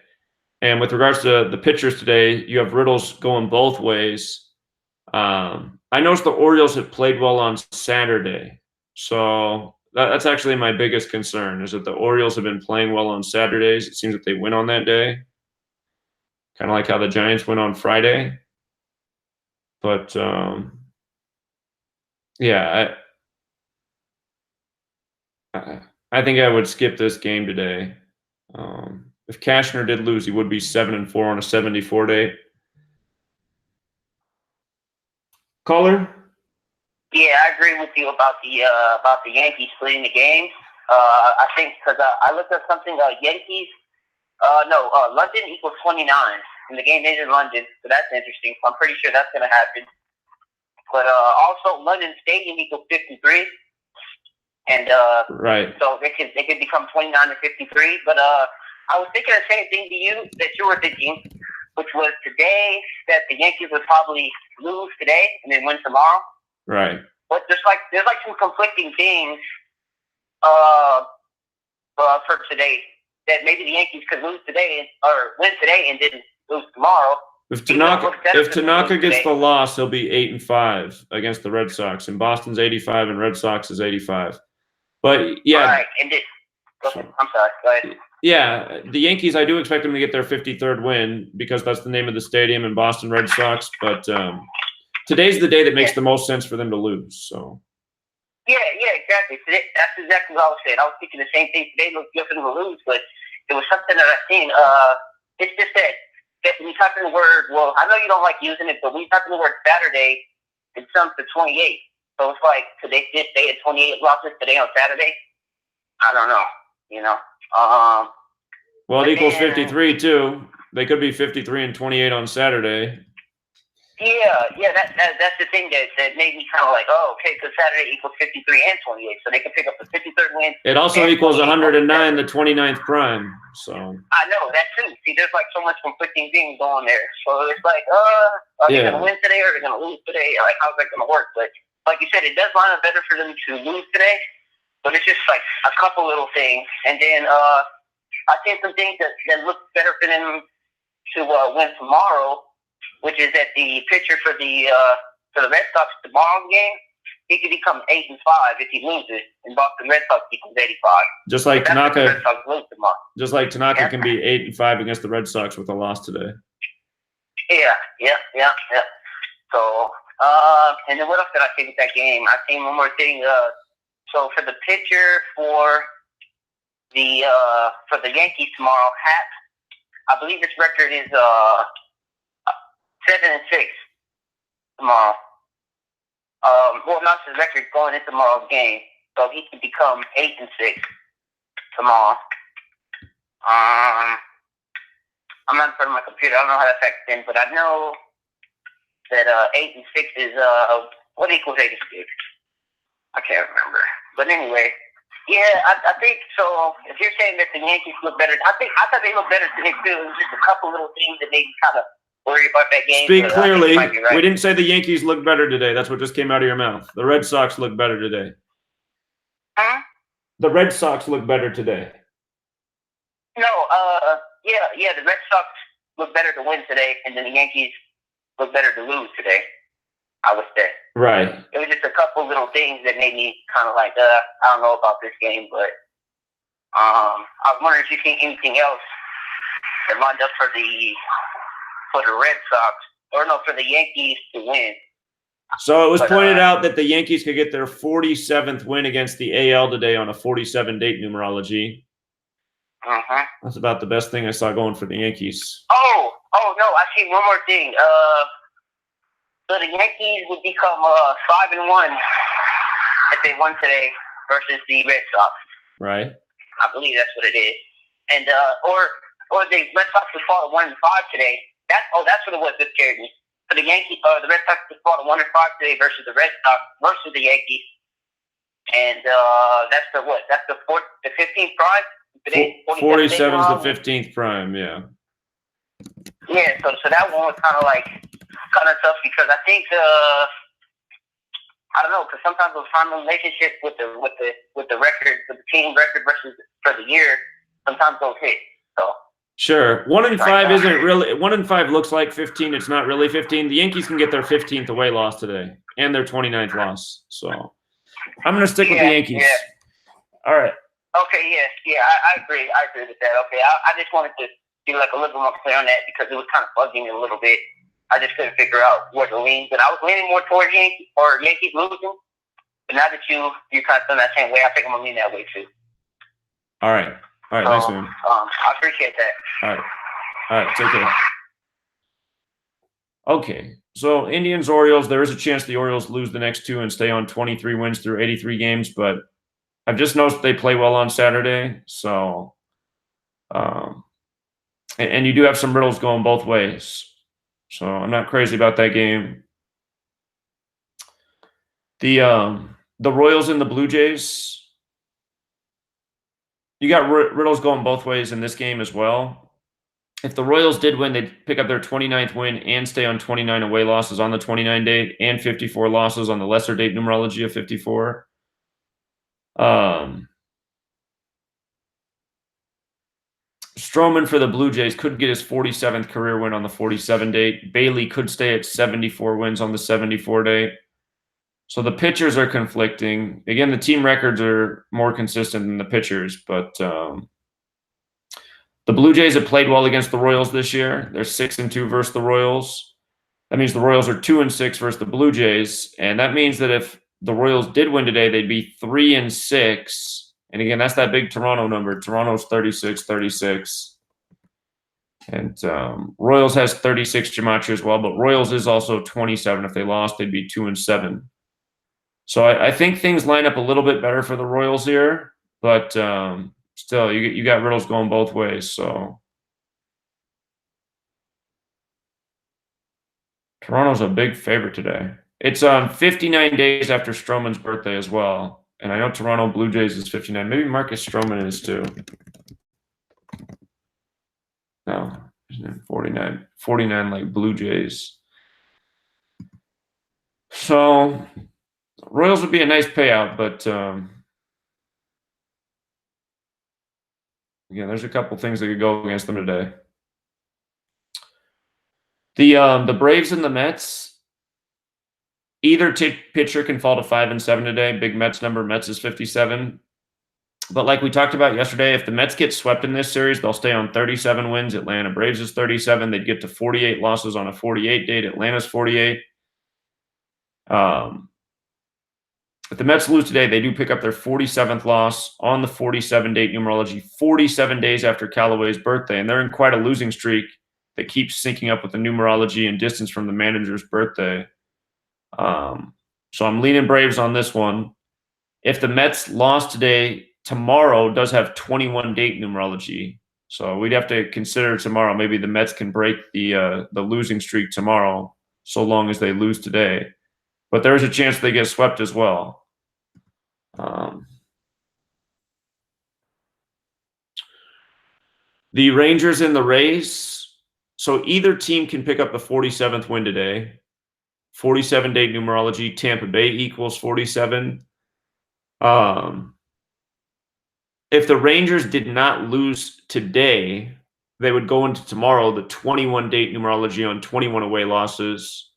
S1: And with regards to the pitchers today, you have riddles going both ways. I noticed the Orioles have played well on Saturday. So that's actually my biggest concern, is that the Orioles have been playing well on Saturdays. It seems that they win on that day. Kind of like how the Giants win on Friday. But, yeah, I think I would skip this game today. If Cashner did lose, he would be 7-4 on a 74 date. Caller?
S3: Yeah, I agree with you about the Yankees splitting the games. I think because I looked at something. Yankees, London equals 29, and the game is in London, so that's interesting. So I'm pretty sure that's going to happen. But also, London Stadium equals 53, and
S1: right.
S3: So they could become 29 to 53. But I was thinking the same thing to you that you were thinking, which was today that the Yankees would probably lose today and then win tomorrow.
S1: Right.
S3: But there's some conflicting things for today, that maybe the Yankees could lose today or win today and then lose tomorrow.
S1: If Tanaka gets the loss, he'll be 8-5 against the Red Sox, and Boston's 85 and Red Sox is 85. But yeah,
S3: all right. And I'm sorry. Go ahead.
S1: Yeah, the Yankees, I do expect them to get their 53rd win because that's the name of the stadium in Boston Red Sox. But today's the day that makes the most sense for them to lose. So.
S3: Yeah, exactly. Today, that's exactly what I was saying. I was thinking the same thing. Today looked good for them to lose, but it was something that I seen. It's just that when you type in the word, well, I know you don't like using it, but when you type in the word Saturday, it jumps to 28. So it's like, could they just stay at 28 losses today on Saturday? I don't know.
S1: Well, it equals 53 too. They could be 53 and 28 on Saturday.
S3: Yeah. That's the thing that made me kind of like, oh, okay, because Saturday equals 53 and 28, so they can pick up the 53rd win.
S1: It also equals 109, the 29th prime. So
S3: I know that too. See, there's like so much conflicting things going there. So it's like, are they going to win today or are they going to lose today? Like, how's that going to work? But like you said, it does line up better for them to lose today. But it's just like a couple little things. And then I think some things that look better for them to win tomorrow, which is that the pitcher for the Red Sox tomorrow game he could become 8-5 if he loses, and Boston Red Sox becomes 85.
S1: Just like Tanaka.
S3: Red Sox lose tomorrow.
S1: Just like Tanaka can be 8-5 against the Red Sox with a loss today.
S3: Yeah. So, and then what else did I see with that game? I seen one more thing. So for the pitcher for the Yankees tomorrow, I believe his record is 7-6 tomorrow. Well, not his record going into tomorrow's game, so he could become 8-6 tomorrow. I'm not in front of my computer. I don't know how that factors in, but I know that 8-6 is what equals 86. I can't remember, but anyway, yeah, I think so. If you're saying that the Yankees look better, I thought they look better today too. It was just a couple little things that made me kind of worry about that game.
S1: Speak clearly.
S3: Right.
S1: We didn't say the Yankees look better today. That's what just came out of your mouth. The Red Sox look better today.
S3: Huh?
S1: The Red Sox look better today.
S3: No, yeah, the Red Sox look better to win today, and then the Yankees look better to lose today, I would say.
S1: Right.
S3: It was just a couple little things that made me kind of like, I don't know about this game, but I was wondering if you think anything else that lined up for the Red Sox, or no, for the Yankees to win.
S1: So it was pointed out that the Yankees could get their 47th win against the AL today on a 47-date numerology. That's about the best thing I saw going for the Yankees.
S3: Oh no! I see one more thing. So the Yankees would become 5-1 if they won today versus the Red Sox.
S1: Right.
S3: I believe that's what it is. And or the Red Sox would fall to 1-5 today. That's what it was. This scared me. So the Yankees, the Red Sox would fall to 1-5 today versus the Red Sox versus the Yankees. And that's the what? That's the 15th prime.
S1: 47 is the 15th prime. Yeah.
S3: Yeah. So that one was kind of tough because I think I don't know, because sometimes those time relationships with the record, with the team record versus for the year, sometimes those hit. So.
S1: Sure. 1-5 isn't really 1-5 looks like 15. It's not really 15. The Yankees can get their 15th away loss today and their 29th loss. So I'm going to stick with the Yankees.
S3: Yeah.
S1: All right.
S3: Okay. Yeah. I agree. I agree with that. Okay. I just wanted to be like a little bit more clear on that because it was kind of bugging me a little bit. I just couldn't figure out where to lean, but I was leaning more towards Yankees losing. But now that you kind of feel that same way, I think I'm gonna lean that way too.
S1: All right. Thanks, man.
S3: I appreciate that.
S1: All right. Take care. Okay. So Indians, Orioles. There is a chance the Orioles lose the next two and stay on 23 wins through 83 games, but I've just noticed they play well on Saturday. So, and you do have some riddles going both ways. So I'm not crazy about that game. The Royals and the Blue Jays. You got riddles going both ways in this game as well. If the Royals did win, they'd pick up their 29th win and stay on 29 away losses on the 29 date and 54 losses on the lesser date numerology of 54. Stroman for the Blue Jays could get his 47th career win on the 47 date. Bailey could stay at 74 wins on the 74 date. So the pitchers are conflicting. Again, the team records are more consistent than the pitchers, but the Blue Jays have played well against the Royals this year. They're 6-2 versus the Royals. That means the Royals are 2-6 versus the Blue Jays, and that means that if the Royals did win today, they'd be 3-6. And again, that's that big Toronto number. Toronto's 36. And Royals has 36 Gematria as well, but Royals is also 27. If they lost, they'd be 2-7. So I think things line up a little bit better for the Royals here, but still, you got riddles going both ways. So Toronto's a big favorite today. It's 59 days after Stroman's birthday as well. And I know Toronto Blue Jays is 59. Maybe Marcus Stroman is too. No, 49. 49 like Blue Jays. So Royals would be a nice payout, but again, there's a couple things that could go against them today. The Braves and the Mets. Either pitcher can fall to 5-7 today. Big Mets number. Mets is 57. But like we talked about yesterday, if the Mets get swept in this series, they'll stay on 37 wins. Atlanta Braves is 37. They'd get to 48 losses on a 48 date. Atlanta's 48. If the Mets lose today, they do pick up their 47th loss on the 47-date numerology, 47 days after Callaway's birthday. And they're in quite a losing streak that keeps syncing up with the numerology and distance from the manager's birthday. So I'm leaning Braves on this one. If the Mets lost today, tomorrow does have 21-date numerology. So we'd have to consider tomorrow. Maybe the Mets can break the losing streak tomorrow, so long as they lose today. But there is a chance they get swept as well. The Rangers and the Rays. So either team can pick up the 47th win today. 47-date numerology. Tampa Bay equals 47. If the Rangers did not lose today, they would go into tomorrow, the 21-date numerology on 21 away losses.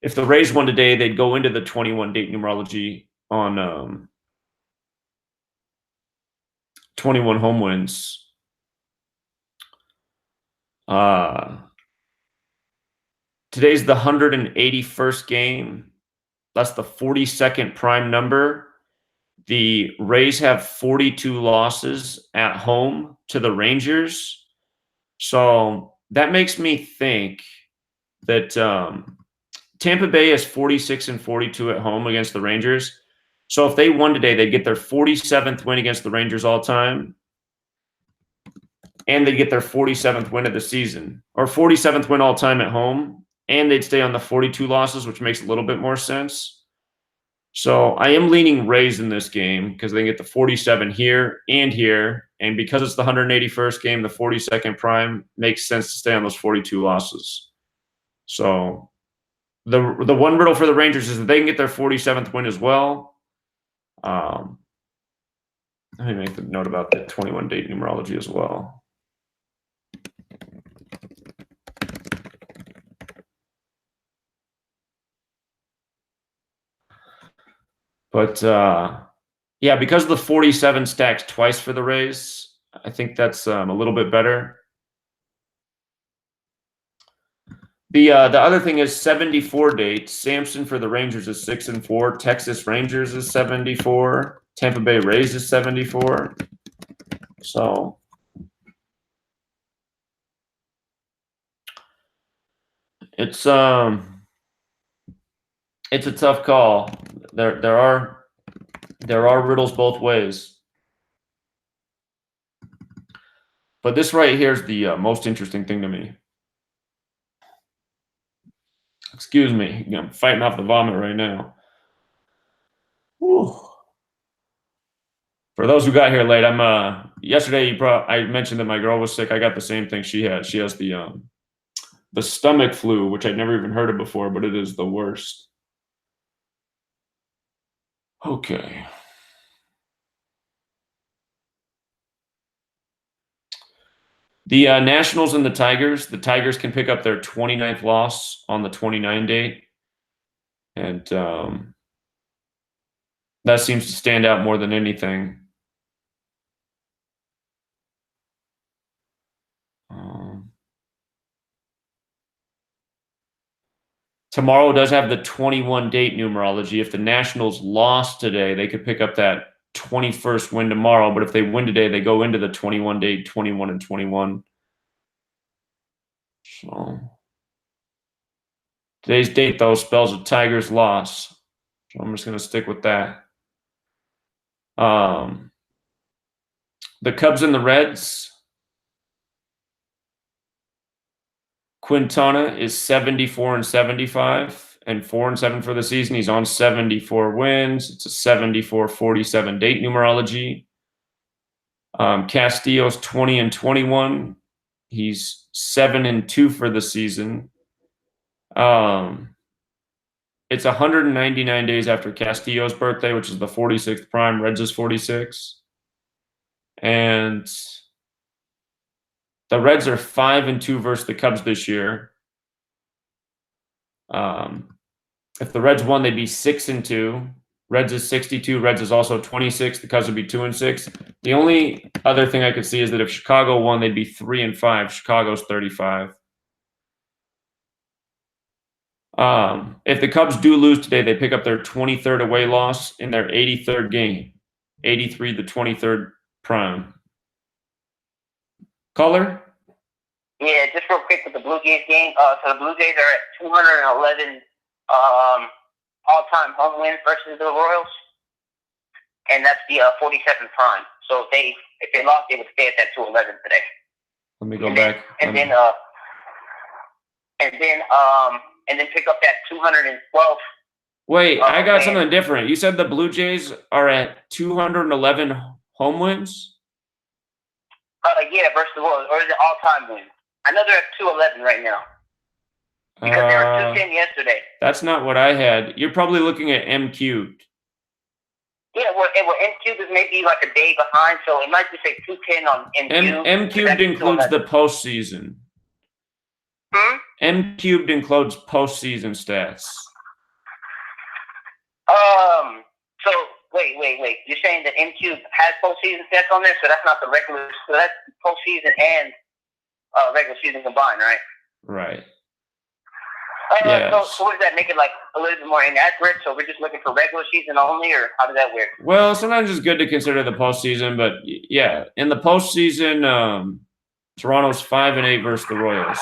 S1: If the Rays won today, they'd go into the 21-date numerology on 21 home wins. Today's the 181st game. That's the 42nd prime number. The Rays have 42 losses at home to the Rangers. So that makes me think that Tampa Bay is 46-42 at home against the Rangers. So if they won today, they'd get their 47th win against the Rangers all time. And they'd get their 47th win of the season, or 47th win all time at home. And they'd stay on the 42 losses, which makes a little bit more sense. So I am leaning Rays in this game because they get the 47 here and here. And because it's the 181st game, the 42nd prime makes sense to stay on those 42 losses. So the one riddle for the Rangers is that they can get their 47th win as well. Let me make the note about the 21-date numerology as well. But yeah, because the 47 stacks twice for the Rays, I think that's a little bit better. The other thing is 74 dates. Samson for the Rangers is 6-4. Texas Rangers is 74. Tampa Bay Rays is 74. So it's a tough call. There are riddles both ways. But this right here is the most interesting thing to me. Excuse me, I'm fighting off the vomit right now. Whew. For those who got here late, I'm yesterday I mentioned that my girl was sick. I got the same thing she had. She has the stomach flu, which I'd never even heard of before, but it is the worst. Okay. The Nationals and the Tigers can pick up their 29th loss on the 29 date. And that seems to stand out more than anything. Tomorrow does have the 21-date numerology. If the Nationals lost today, they could pick up that 21st win tomorrow. But if they win today, they go into the 21-date, 21-21. So today's date, though, spells a Tigers loss. So I'm just going to stick with that. The Cubs and the Reds. Quintana is 74-75 and 4-7 for the season. He's on 74 wins. It's a 74-47 date numerology. Castillo's 20-21. He's 7-2 for the season. It's 199 days after Castillo's birthday, which is the 46th prime. Reds is 46. And the Reds are 5-2 versus the Cubs this year. If the Reds won, they'd be 6-2. Reds is 62. Reds is also 26. The Cubs would be 2-6. The only other thing I could see is that if Chicago won, they'd be 3-5. Chicago's 35. If the Cubs do lose today, they pick up their 23rd away loss in their 83rd game. 83, the 23rd prime. Caller?
S3: Yeah, just real quick with the Blue Jays game. So the Blue Jays are at 211 all-time home wins versus the Royals, and that's the 47th prime. So if they lost, they would stay at that 211 today.
S1: Let me go back.
S3: And then pick up that 212.
S1: Wait, I got something different. You said the Blue Jays are at 211 home wins?
S3: Yeah, versus the Royals, or is it all-time wins? I know they're at 211 right now. Because they were 210 yesterday.
S1: That's not what I had. You're probably looking at M cubed.
S3: Yeah, well, M cubed is maybe like a day behind, so it might just say 210 on M cubed.
S1: M cubed includes the postseason. M cubed includes postseason stats.
S3: So wait. You're saying that M cubed has postseason stats on there, so that's not the regular. So that's postseason and regular season combined, right?
S1: Right.
S3: Yes. So what does that make it like a little bit more inaccurate? So we're just looking for regular season only, or how does that work?
S1: Well, sometimes it's good to consider the postseason, but yeah, in the postseason, Toronto's 5-8 versus the Royals.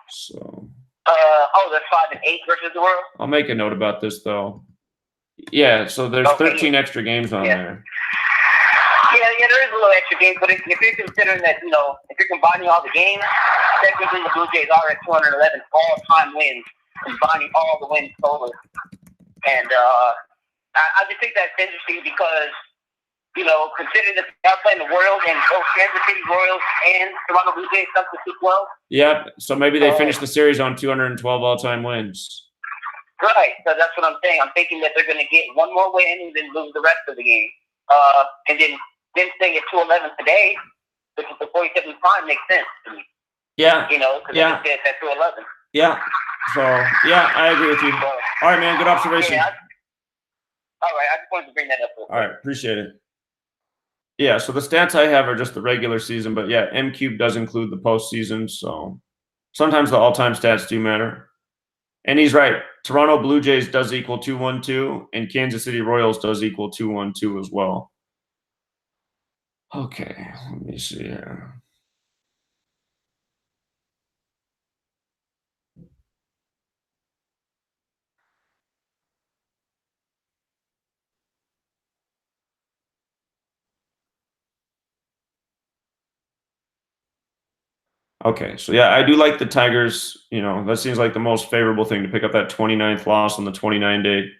S1: So.
S3: They're 5-8 versus the Royals.
S1: I'll make a note about this though. Yeah, so there's 13 extra games on there.
S3: Yeah, there is a little extra game, but if you're considering that, if you're combining all the games, technically the Blue Jays are at 211 all-time wins, combining all the wins total. And I just think that's interesting because, considering that they're playing the Royals and both Kansas City Royals and Toronto Blue Jays up to 212.
S1: Yep, so maybe they finish the series on 212 all-time wins.
S3: Right, so that's what I'm saying. I'm thinking that they're going to get one more win and then lose the rest of the game. And then staying at 211 today, which is the 47th prime, makes sense to me.
S1: Yeah.
S3: Because they just stay at 211.
S1: Yeah. So, yeah, I agree with you. All right, man, good observation.
S3: All right, I just wanted to bring that up.
S1: All right, appreciate it. Yeah, so the stats I have are just the regular season, but yeah, M cubed does include the postseason, so sometimes the all-time stats do matter. And he's right. Toronto Blue Jays does equal 212, and Kansas City Royals does equal 212 as well. Okay, let me see here. Okay, so yeah, I do like the Tigers. That seems like the most favorable thing to pick up that 29th loss on the 29 date.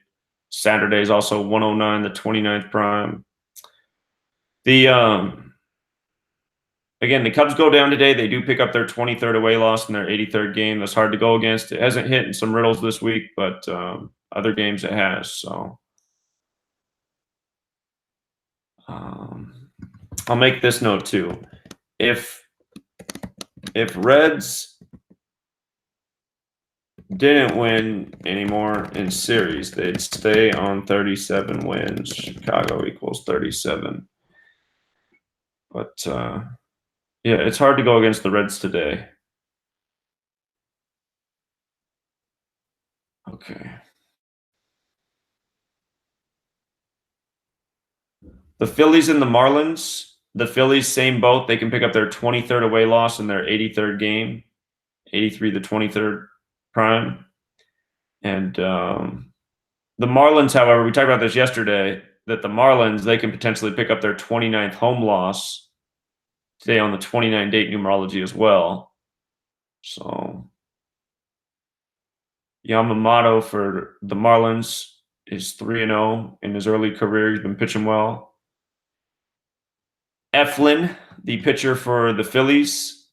S1: Saturday is also 109, the 29th prime. Again, the Cubs go down today. They do pick up their 23rd away loss in their 83rd game. That's hard to go against. It hasn't hit in some riddles this week, but other games it has. So I'll make this note too. If Reds didn't win anymore in series, they'd stay on 37 wins. Chicago equals 37. But yeah, it's hard to go against the Reds today. Okay. The Phillies and the Marlins. The Phillies, same boat. They can pick up their 23rd away loss in their 83rd game. 83, the 23rd prime. And the Marlins, however, we talked about this yesterday, that the Marlins, they can potentially pick up their 29th home loss today on the 29 date numerology as well. So Yamamoto for the Marlins is 3-0 in his early career. He's been pitching well. Eflin, the pitcher for the Phillies,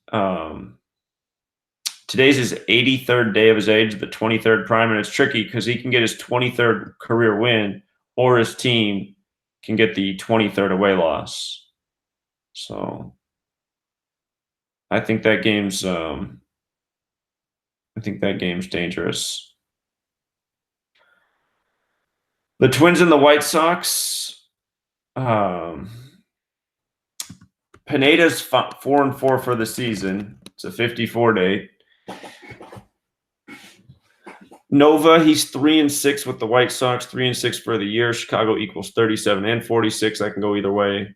S1: today's his 83rd day of his age, the 23rd prime, and it's tricky because he can get his 23rd career win, or his team can get the 23rd away loss. So I think that game's dangerous. The Twins and the White Sox. Pineda's 4-4 for the season. It's a 54-day. Nova, he's 3-6 with the White Sox, 3-6 for the year. Chicago equals 37 and 46. That can go either way.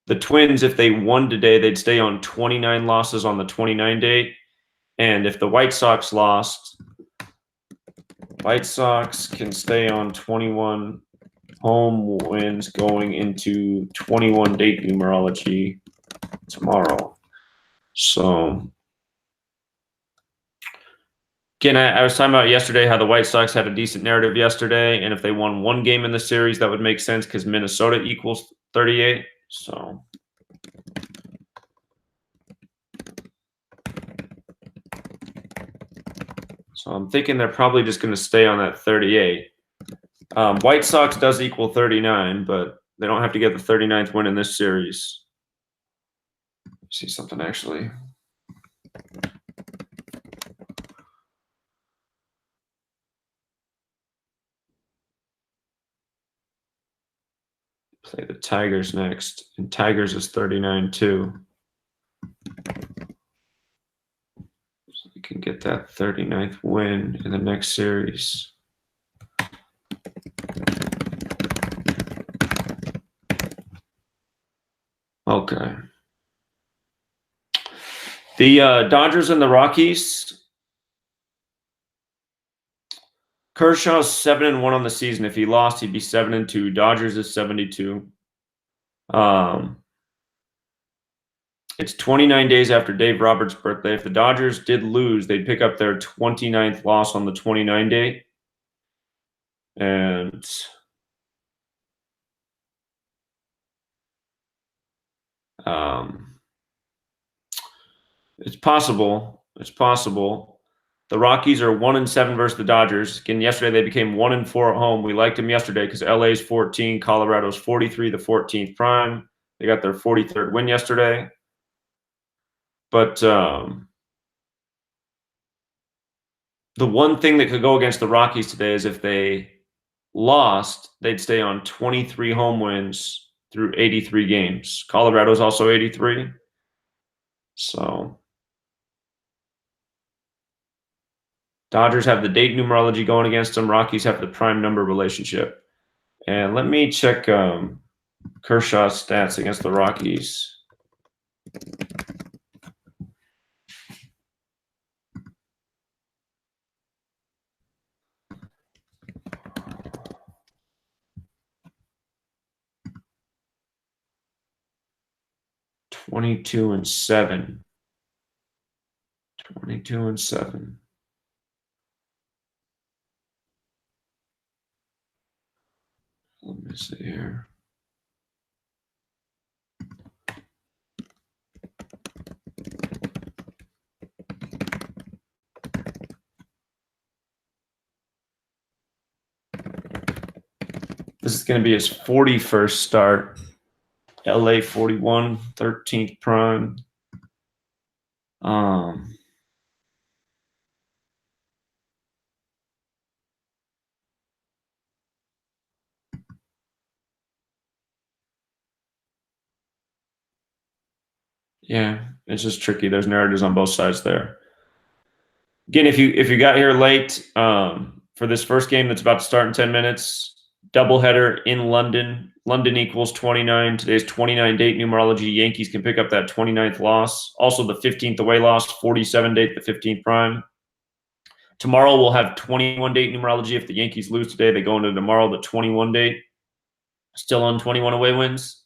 S1: The Twins, if they won today, they'd stay on 29 losses on the 29 date. And if the White Sox lost, White Sox can stay on 21 home wins going into 21 date numerology tomorrow. So, again, I was talking about yesterday how the White Sox had a decent narrative yesterday, and if they won one game in the series, that would make sense because Minnesota equals 38. So I'm thinking they're probably just going to stay on that 38. White Sox does equal 39, but they don't have to get the 39th win in this series. See something actually. Play the Tigers next, and Tigers is 39 too. So we can get that 39th win in the next series. Okay. The Dodgers and the Rockies. Kershaw's 7-1 on the season. If he lost, he'd be 7-2. Dodgers is 72. It's 29 days after Dave Roberts' birthday. If the Dodgers did lose, they'd pick up their 29th loss on the 29 date. And it's possible. It's possible. The Rockies are 1-7 versus the Dodgers. Again, yesterday they became 1-4 at home. We liked them yesterday because LA's 14, Colorado's 43, the 14th prime. They got their 43rd win yesterday. But the one thing that could go against the Rockies today is if they lost, they'd stay on 23 home wins through 83 games. Colorado's also 83. So Dodgers have the date numerology going against them. Rockies have the prime number relationship. And let me check Kershaw's stats against the Rockies. Twenty-two and 7. 22 and 7. Let me see here. This is going to be his 41st start. LA 41, 13th prime. Yeah, it's just tricky. There's narratives on both sides there. Again, if you got here late for this first game that's about to start in 10 minutes, doubleheader in London. London equals 29. Today's 29 date numerology. Yankees can pick up that 29th loss. Also the 15th away loss, 47 date, the 15th prime. Tomorrow we'll have 21 date numerology. If the Yankees lose today, they go into tomorrow, the 21 date. Still on 21 away wins.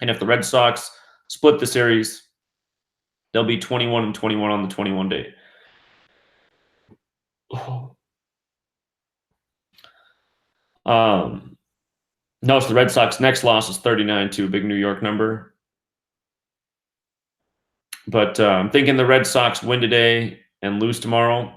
S1: And if the Red Sox split the series, they'll be 21 and 21 on the 21 date. Notice the Red Sox next loss is 39-2, big New York number. But I'm thinking the Red Sox win today and lose tomorrow.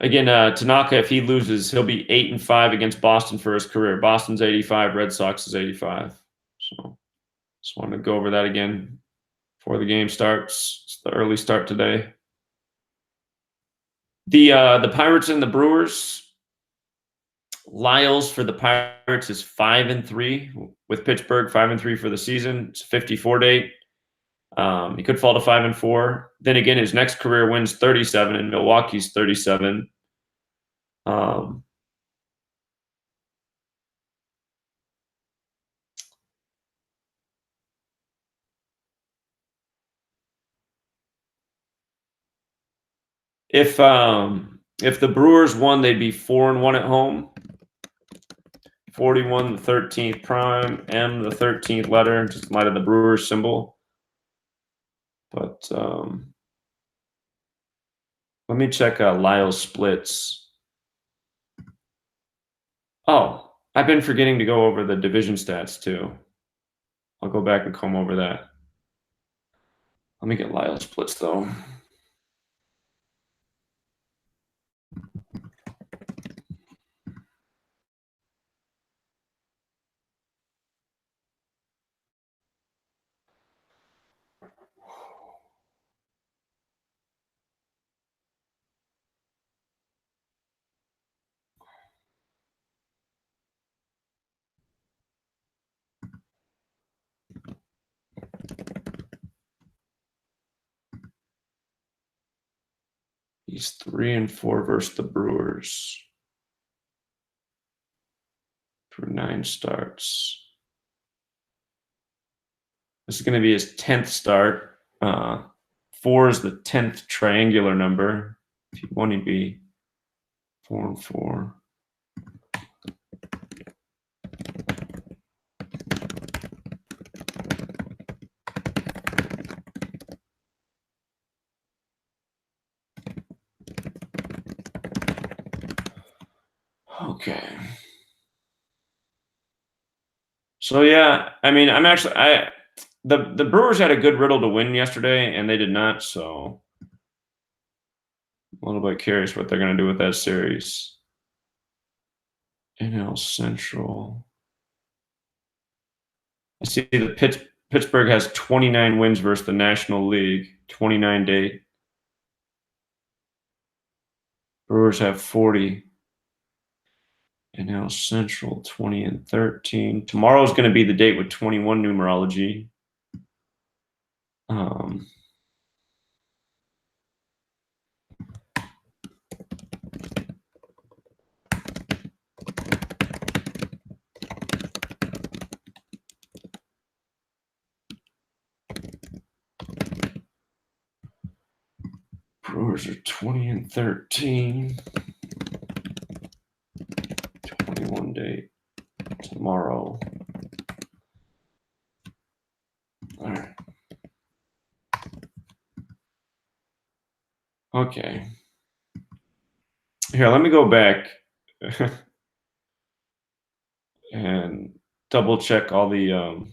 S1: Again, Tanaka, if he loses, he'll be 8-5 against Boston for his career. Boston's 85, Red Sox is 85. So just wanted to go over that again before the game starts. It's the early start today. The Pirates and the Brewers. Lyles for the Pirates is 5-3 with Pittsburgh, 5-3 for the season. It's a 54 date. He could fall to 5-4. Then again, his next career wins 37, and Milwaukee's 37. If the Brewers won, they'd be 4-1 at home. 41, the 13th prime, M, the 13th letter, just in light of the Brewers symbol. But let me check Lyle's splits. Oh, I've been forgetting to go over the division stats too. I'll go back and comb over that. Let me get Lyle's splits though. He's 3-4 versus the Brewers through 9 starts. This is going to be his 10th start. 4 is the 10th triangular number. If he won, he'd be 4-4. Okay. So yeah, I mean, the Brewers had a good riddle to win yesterday, and they did not. So a little bit curious what they're going to do with that series. NL Central. I see the Pittsburgh has 29 wins versus the National League, 29 date. Brewers have 40. NL Central 20-13. Tomorrow is going to be the date with 21 numerology. Brewers are 20-13. 21 date tomorrow. All right. Okay. Here, let me go back and double check all the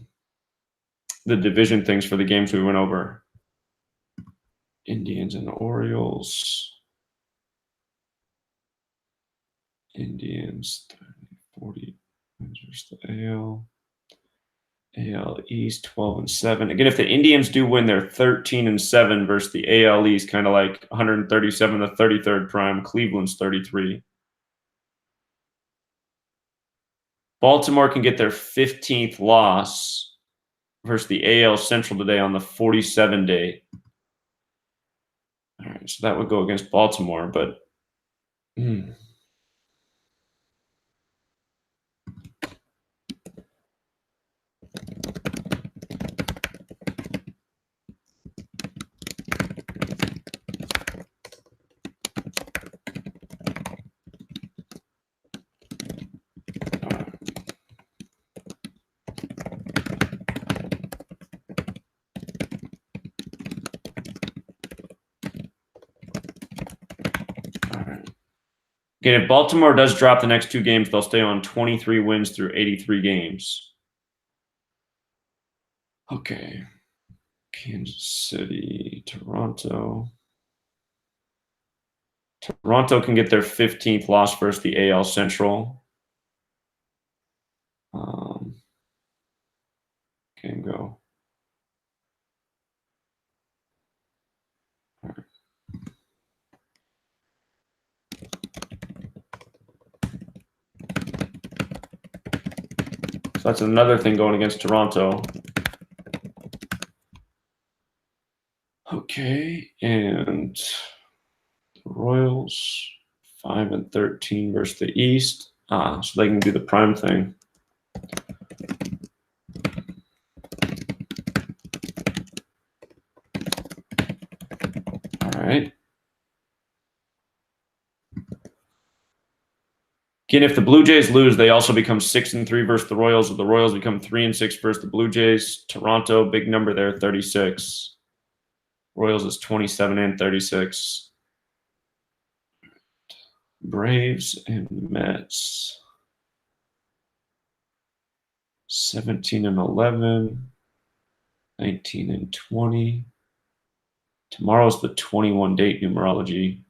S1: division things for the games we went over. Indians and Orioles. Indians 40 versus the AL. AL East 12-7. Again, if the Indians do win, they're 13-7 versus the AL East, kind of like 137, the 33rd prime. Cleveland's 33. Baltimore can get their 15th loss versus the AL Central today on the 47 day. All right, so that would go against Baltimore, but again, if Baltimore does drop the next 2 games, they'll stay on 23 wins through 83 games. Okay. Kansas City, Toronto. Toronto can get their 15th loss versus the AL Central. Game go. So that's another thing going against Toronto. Okay, and the Royals 5-13 versus the East. So they can do the prime thing. All right. Again, if the Blue Jays lose, they also become 6-3 versus the Royals. If the Royals become 3-6 versus the Blue Jays, Toronto, big number there, 36. Royals is 27-36. Braves and Mets, 17-11, 19-20. Tomorrow's the 21 date numerology.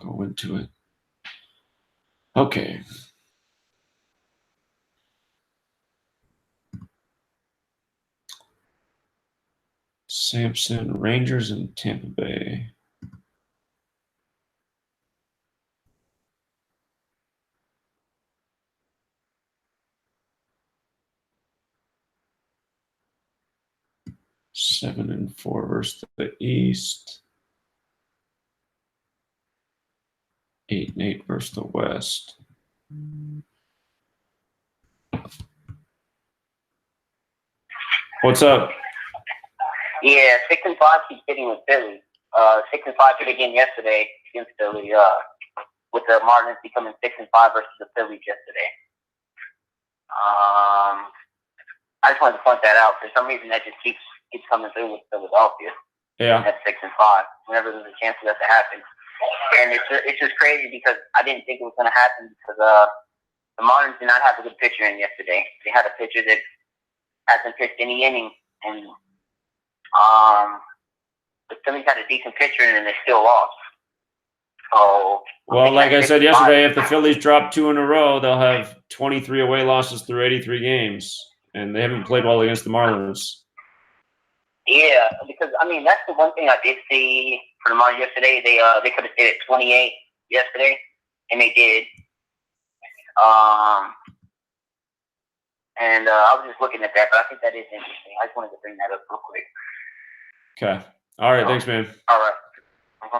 S1: Go into it. Okay. Sampson, Rangers, and Tampa Bay. 7-4 versus the East. 8-8 versus the West. What's up?
S3: Yeah, 6-5 keeps hitting with Philly. 6-5 hit again yesterday against Philly. With the Marlins becoming 6-5 versus the Phillies yesterday. I just wanted to point that out. For some reason, that just keeps coming through with Philadelphia.
S1: Yeah.
S3: At 6-5. Whenever there's a chance for that to happen, and it's just crazy because I didn't think it was going to happen because the Marlins did not have a good pitcher in yesterday. They had a pitcher that hasn't pitched any inning, and the Phillies had a decent pitcher and they still lost. So,
S1: well, like I said yesterday, if the Phillies drop 2 in a row, they'll have 23 away losses through 83 games, and they haven't played well against the Marlins.
S3: Yeah, because I mean that's the one thing I did see for the Marlins yesterday. They could have stayed at 28 yesterday, and they did. And I was just looking at that, but I think that is interesting. I just wanted to bring that up real quick.
S1: Okay. All right. Thanks, man.
S3: All right. Uh-huh.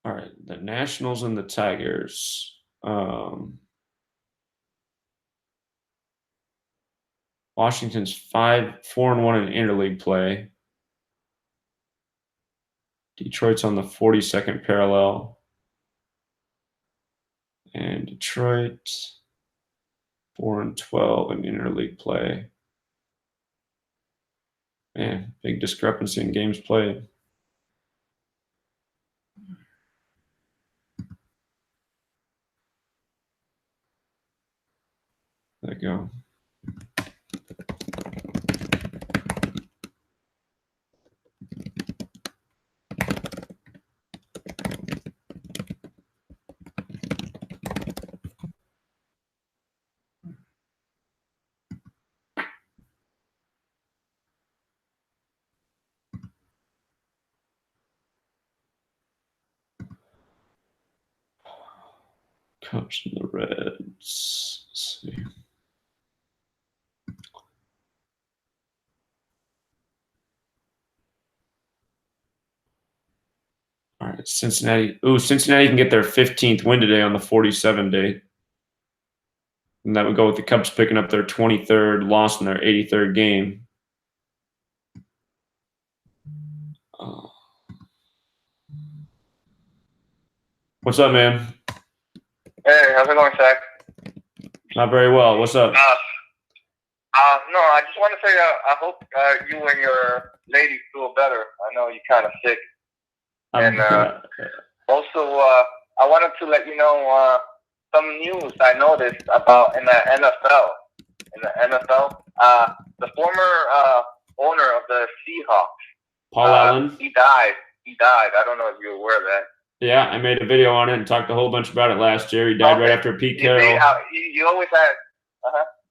S1: All right. The Nationals and the Tigers. Washington's 4-1 in interleague play. Detroit's on the 42nd parallel. And Detroit 4-12 in interleague play. Man, big discrepancy in games played. There you go. Cubs and the Reds. Let's see. All right, Cincinnati. Ooh, Cincinnati can get their 15th win today on the 47 date. And that would go with the Cubs picking up their 23rd loss in their 83rd game. What's up, man?
S4: Hey, how's it going, Zach?
S1: Not very well. What's up?
S4: No, I just want to say I hope you and your lady feel better. I know you're kind of sick. And also, I wanted to let you know some news I noticed about in the NFL. The former owner of the Seahawks
S1: Paul Allen.
S4: He died. I don't know if you're aware of that.
S1: Yeah, I made a video on it and talked a whole bunch about it last year. He died right after Pete Carroll.
S4: You always had,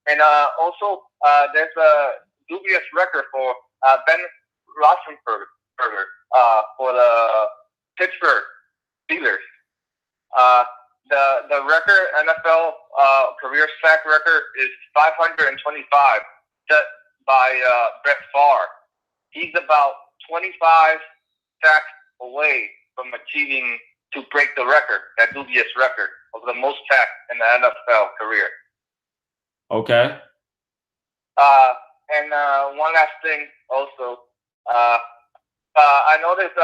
S4: and also there's a dubious record for Ben Roethlisberger for the Pittsburgh Steelers. The record NFL career sack record is 525, set by Brett Favre. He's about 25 sacks away from achieving to break the record, that dubious record of the most sacks in the NFL career.
S1: Okay.
S4: And one last thing also, I noticed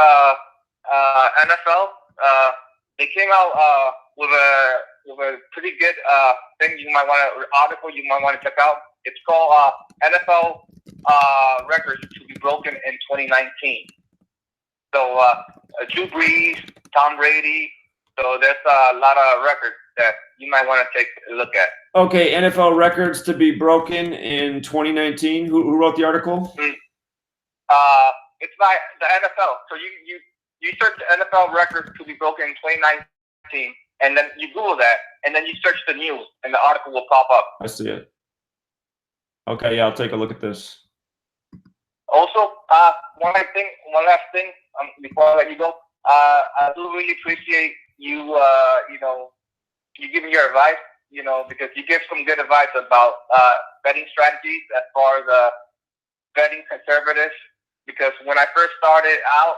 S4: NFL they came out with a pretty good thing article you might want to check out. It's called NFL records to be broken in 2019. So Drew Brees, Tom Brady. So there's a lot of records that you might want to take a look at.
S1: Okay, NFL records to be broken in 2019. Who wrote the article?
S4: It's by the NFL. So you search the NFL records to be broken in 2019, and then you Google that, and then you search the news, and the article will pop up.
S1: I see it. Okay, yeah, I'll take a look at this.
S4: Also, one last thing before I let you go. I do really appreciate you, you giving your advice, because you give some good advice about betting strategies as far as betting conservatives. Because when I first started out,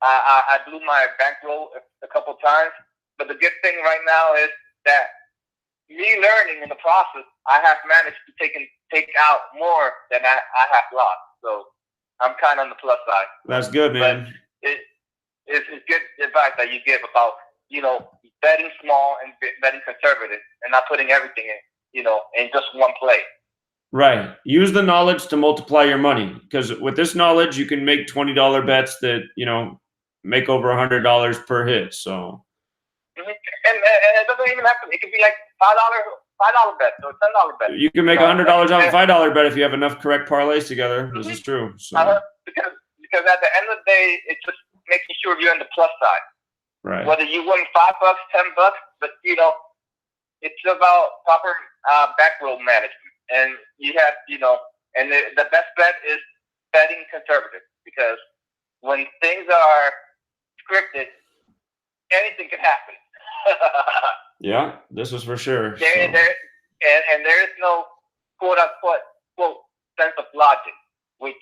S4: I blew my bankroll a couple times. But the good thing right now is that me learning in the process, I have managed to take out more than I have lost. So I'm kind of on the plus side.
S1: That's good, man.
S4: But it's good advice that you give about, betting small and betting conservative and not putting everything in just one play.
S1: Right. Use the knowledge to multiply your money, because with this knowledge, you can make $20 bets that, make over $100 per hit. So.
S4: Mm-hmm. And it doesn't even have to. It could be like $5 bet or $10 bet.
S1: You can make $100 off a $5 bet if you have enough correct parlays together. Mm-hmm. This is true. So.
S4: Because at the end of the day, it's just making sure you're on the plus side.
S1: Right.
S4: Whether you win $5, $10, but it's about proper bankroll management, and you have and the best bet is betting conservative, because when things are scripted, anything can happen.
S1: Yeah, this is for sure.
S4: And there is no quote unquote quote sense of logic, which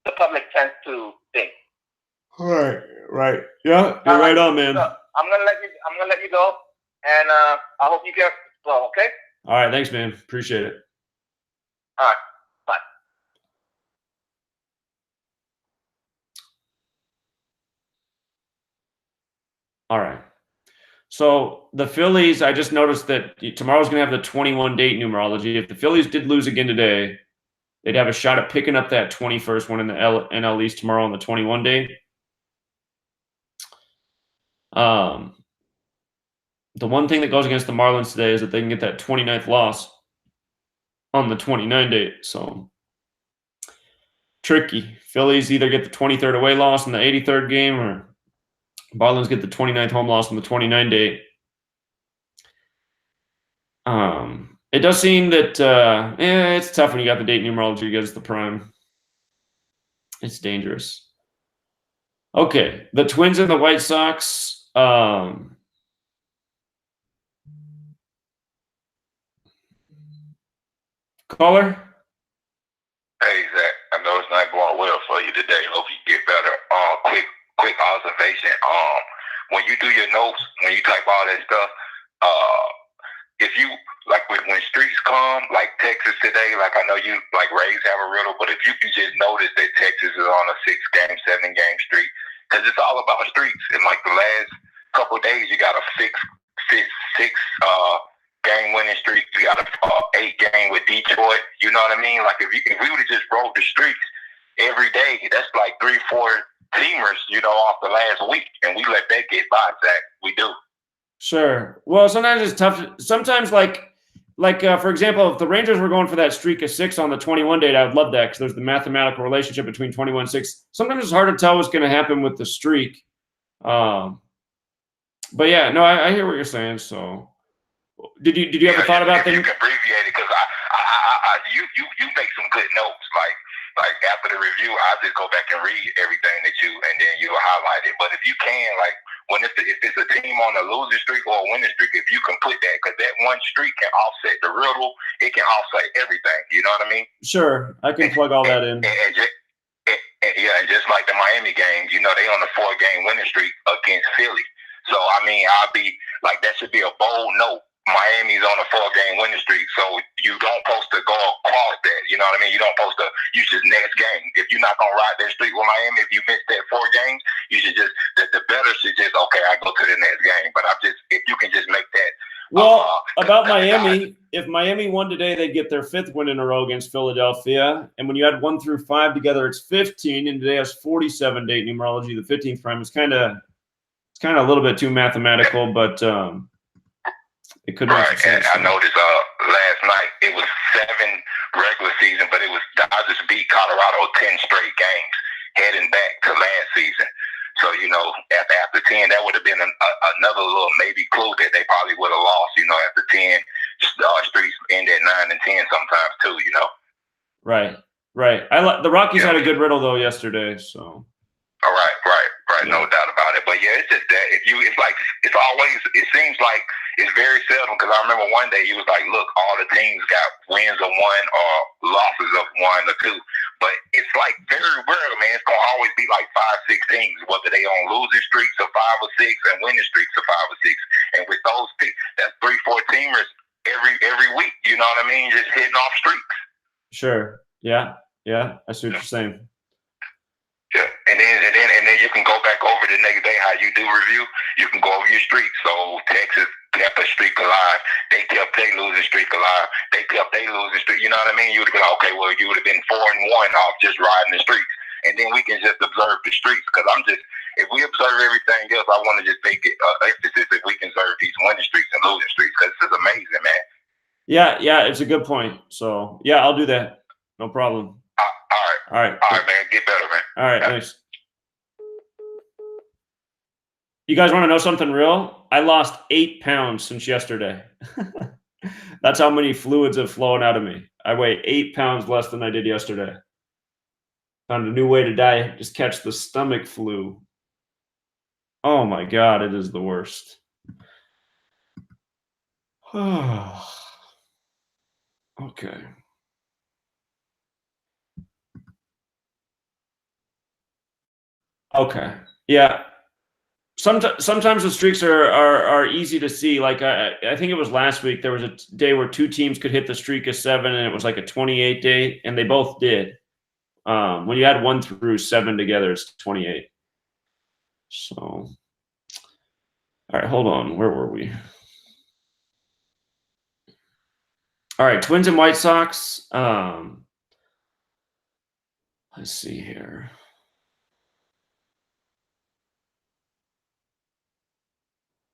S4: the public tends to think.
S1: Right. Yeah, you're right on, man.
S4: So I'm gonna let you go, and I hope you get well. Okay.
S1: All right. Thanks, man. Appreciate it.
S4: All right. Bye.
S1: All right. So the Phillies, I just noticed that tomorrow's going to have the 21 date numerology. If the Phillies did lose again today, they'd have a shot at picking up that 21st one in the NL East tomorrow on the 21 date. The one thing that goes against the Marlins today is that they can get that 29th loss on the 29 date. So tricky. Phillies either get the 23rd away loss in the 83rd game, or Marlins get the 29th home loss on the 29 date. It does seem that it's tough when you got the date numerology against the prime. It's dangerous. Okay, the Twins and the White Sox. Caller?
S5: Hey, Zach. I know it's not going well for you today. Hope you get better. Quick observation. When you do your notes, when you type all that stuff, if you like when streaks come, like Texas today, like I know you like Rays have a riddle, but if you can just notice that Texas is on a 6-game, 7-game streak, because it's all about streaks. And like the last couple of days, you got a six game winning streak. You got a 8-game with Detroit. You know what I mean? Like if we would have just rolled the streaks every day, that's like 3-4 teamers, off the last week, and we let that get by, Zach. We do.
S1: Sure. Well, sometimes it's tough. Sometimes, like, like, for example, if the Rangers were going for that streak of 6 on the 21 date, I would love that because there's the mathematical relationship between 21 and 6. Sometimes it's hard to tell what's going to happen with the streak. But yeah, no, I hear what you're saying. So, did you ever thought about things?
S5: You can abbreviate it because you make some good notes. Like after the review, I'll just go back and read everything that and then you'll highlight it. But if you can, like if it's a team on a losing streak or a winning streak, if you can put that, because that one streak can offset the riddle, it can offset everything. You know what I mean?
S1: Sure, I can plug all that in.
S5: And just like the Miami games, you know, they on a 4-game winning streak against Philly. So I mean, I'll be like, that should be a bold note. Miami's on a 4-game winning streak, so you don't supposed to go across that. You know what I mean? You don't supposed to use this next game. If you're not gonna ride that streak with Miami, if you miss that 4 games, you should just the better should just I go to the next game. But if you can just make that.
S1: Well, about Miami, if Miami won today, they'd get their 5th win in a row against Philadelphia. And when you add 1 through 5 together, it's 15. And today has 47 date numerology. The 15th prime is kind of a little bit too mathematical, but it could make sense.
S5: And I noticed last night it was 7 regular season, but it was Dodgers beat Colorado 10 straight games, heading back to last season. So, you know, after 10, that would have been another little maybe clue that they probably would have lost. You know, after 10, streaks end at 9 and 10 sometimes too. You know. Right.
S1: The Rockies had a good riddle though yesterday, so.
S5: All right. Yeah. No doubt about it. But yeah, it's just that it seems like it's very seldom, because I remember one day he was like, look, all the teams got wins of 1 or losses of 1 or 2. But it's like very rare, man. It's going to always be like 5, 6 teams, whether they on losing streaks of 5 or 6 and winning streaks of 5 or 6. And with those, that's 3, 4 teamers every week. You know what I mean? Just hitting off streaks.
S1: Sure. Yeah. I see what you're saying.
S5: Yeah, and then you can go back over the next day how you do review. You can go over your streak. So Texas kept a streak alive. They kept their losing streak alive. They kept their losing streak. You know what I mean? You would have been okay. Well, you would have been 4-1 off just riding the streaks, and then we can just observe the streaks. Because if we observe everything else, I want to just make it emphasis if we can observe these winning streaks and losing streaks, because this is amazing, man.
S1: Yeah, it's a good point. So yeah, I'll do that. No problem. All right,
S5: man. Get better, man.
S1: All right, thanks. You guys want to know something real? I lost 8 pounds since yesterday. That's how many fluids have flown out of me. I weigh 8 pounds less than I did yesterday. Found a new way to die. Just catch the stomach flu. Oh my God, it is the worst. Okay. Okay. Yeah. Sometimes the streaks are easy to see. Like I think it was last week, there was a day where 2 teams could hit the streak of 7, and it was like a 28 day, and they both did. When you add 1 through 7 together, it's 28. So, all right, hold on. Where were we? All right, Twins and White Sox. Let's see here.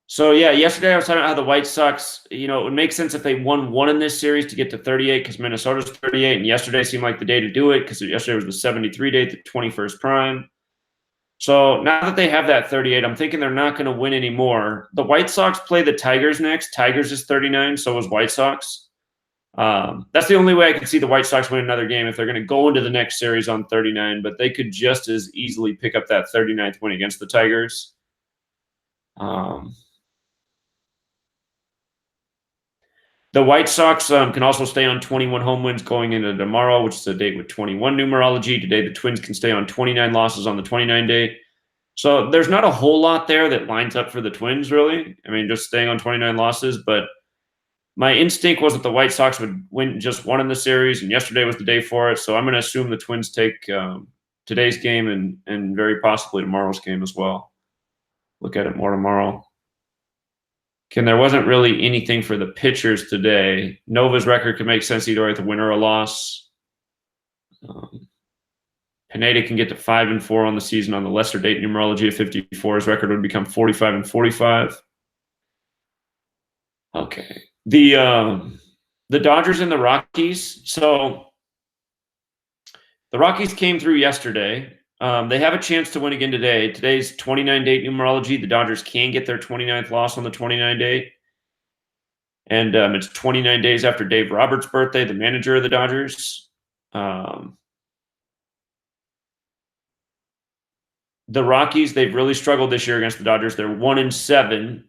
S1: So yeah, yesterday I was talking about how the White Sox, it would make sense if they won 1 in this series to get to 38, because Minnesota's 38, and yesterday seemed like the day to do it, because yesterday was the 73 date, the 21st prime. So now that they have that 38, I'm thinking they're not going to win anymore. The White Sox play the Tigers next. Tigers is 39, so is White Sox. That's the only way I can see the White Sox win another game, if they're going to go into the next series on 39, but they could just as easily pick up that 39th win against the Tigers. The White Sox can also stay on 21 home wins going into tomorrow, which is a date with 21 numerology. Today, the Twins can stay on 29 losses on the 29 day. So there's not a whole lot there that lines up for the Twins, really. I mean, just staying on 29 losses. But my instinct was that the White Sox would win just 1 in the series, and yesterday was the day for it. So I'm going to assume the Twins take today's game and very possibly tomorrow's game as well. Look at it more tomorrow. There wasn't really anything for the pitchers today. Nova's record could make sense either way with a win or a loss. Pineda can get to 5-4 on the season on the lesser date numerology of 54. His record would become 45-45. Okay. the Dodgers and the Rockies. So the Rockies came through yesterday. They have a chance to win again today. Today's 29-date numerology. The Dodgers can get their 29th loss on the 29-date. And it's 29 days after Dave Roberts' birthday, the manager of the Dodgers. The Rockies, they've really struggled this year against the Dodgers. They're 1-7.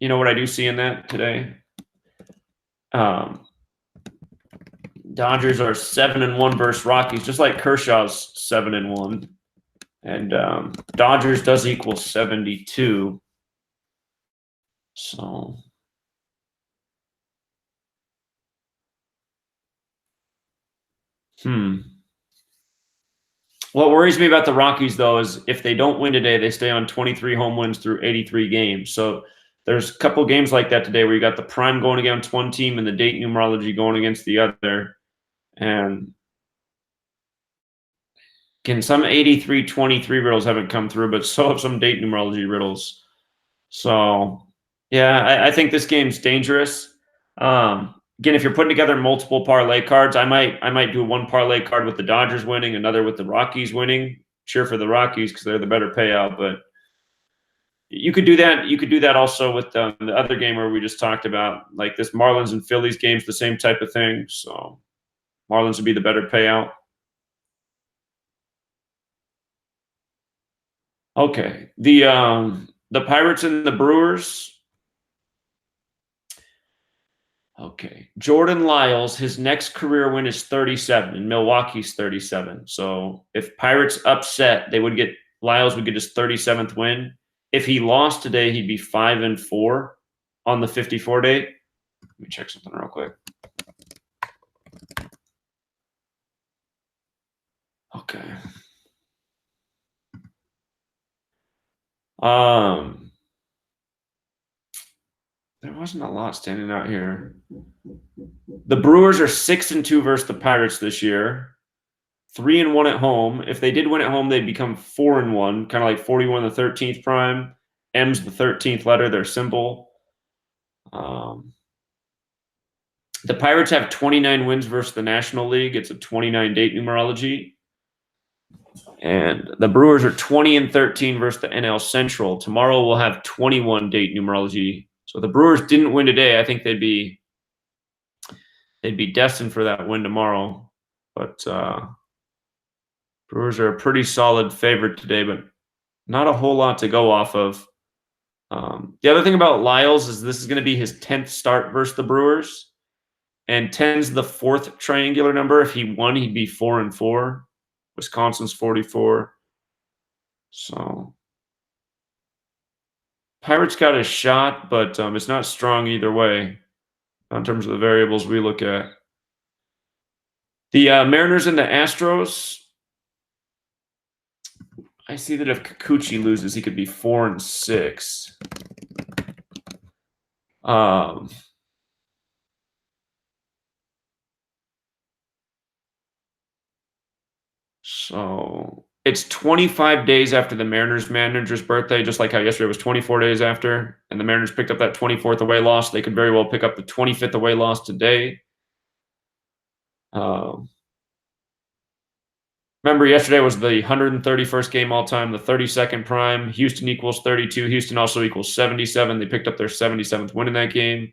S1: You know what I do see in that today? Dodgers are 7-1 versus Rockies, just like Kershaw's 7-1. And Dodgers does equal 72. So what worries me about the Rockies, though, is if they don't win today, they stay on 23 home wins through 83 games. So there's a couple games like that today where you got the prime going against one team and the date numerology going against the other. And again, some 83-23 riddles haven't come through, but so have some date numerology riddles. So, yeah, I think this game's dangerous. Again, if you're putting together multiple parlay cards, I might do one parlay card with the Dodgers winning, another with the Rockies winning. Cheer for the Rockies because they're the better payout, but you could do that. You could do that also with the other game where we just talked about, like this Marlins and Phillies game's the same type of thing. So Marlins would be the better payout. Okay, the Pirates and the Brewers. Okay, Jordan Lyles, his next career win is 37, and Milwaukee's 37. So if Pirates upset, Lyles would get his 37th win. If he lost today, he'd be 5-4 on the 54 date. Let me check something real quick. Okay. There wasn't a lot standing out here. The Brewers are 6-2 versus the Pirates this year. 3-1 at home. If they did win at home, they'd become 4-1, kind of like 41 the 13th prime. M's the 13th letter, their symbol. The Pirates have 29 wins versus the National League. It's a 29-date numerology. And the Brewers are 20-13 versus the NL Central. Tomorrow we'll have 21-date numerology. So if the Brewers didn't win today, I think they'd be destined for that win tomorrow. But Brewers are a pretty solid favorite today, but not a whole lot to go off of. The other thing about Lyles is this is going to be his 10th start versus the Brewers. And 10's the fourth triangular number. If he won, he'd be 4-4. Wisconsin's 44. So Pirates got a shot, but it's not strong either way in terms of the variables we look at. The Mariners and the Astros. I see that if Kikuchi loses, he could be 4-6. So it's 25 days after the Mariners manager's birthday, just like how yesterday was 24 days after, and the Mariners picked up that 24th away loss. They could very well pick up the 25th away loss today. Remember, yesterday was the 131st game all-time, the 32nd prime. Houston equals 32. Houston also equals 77. They picked up their 77th win in that game.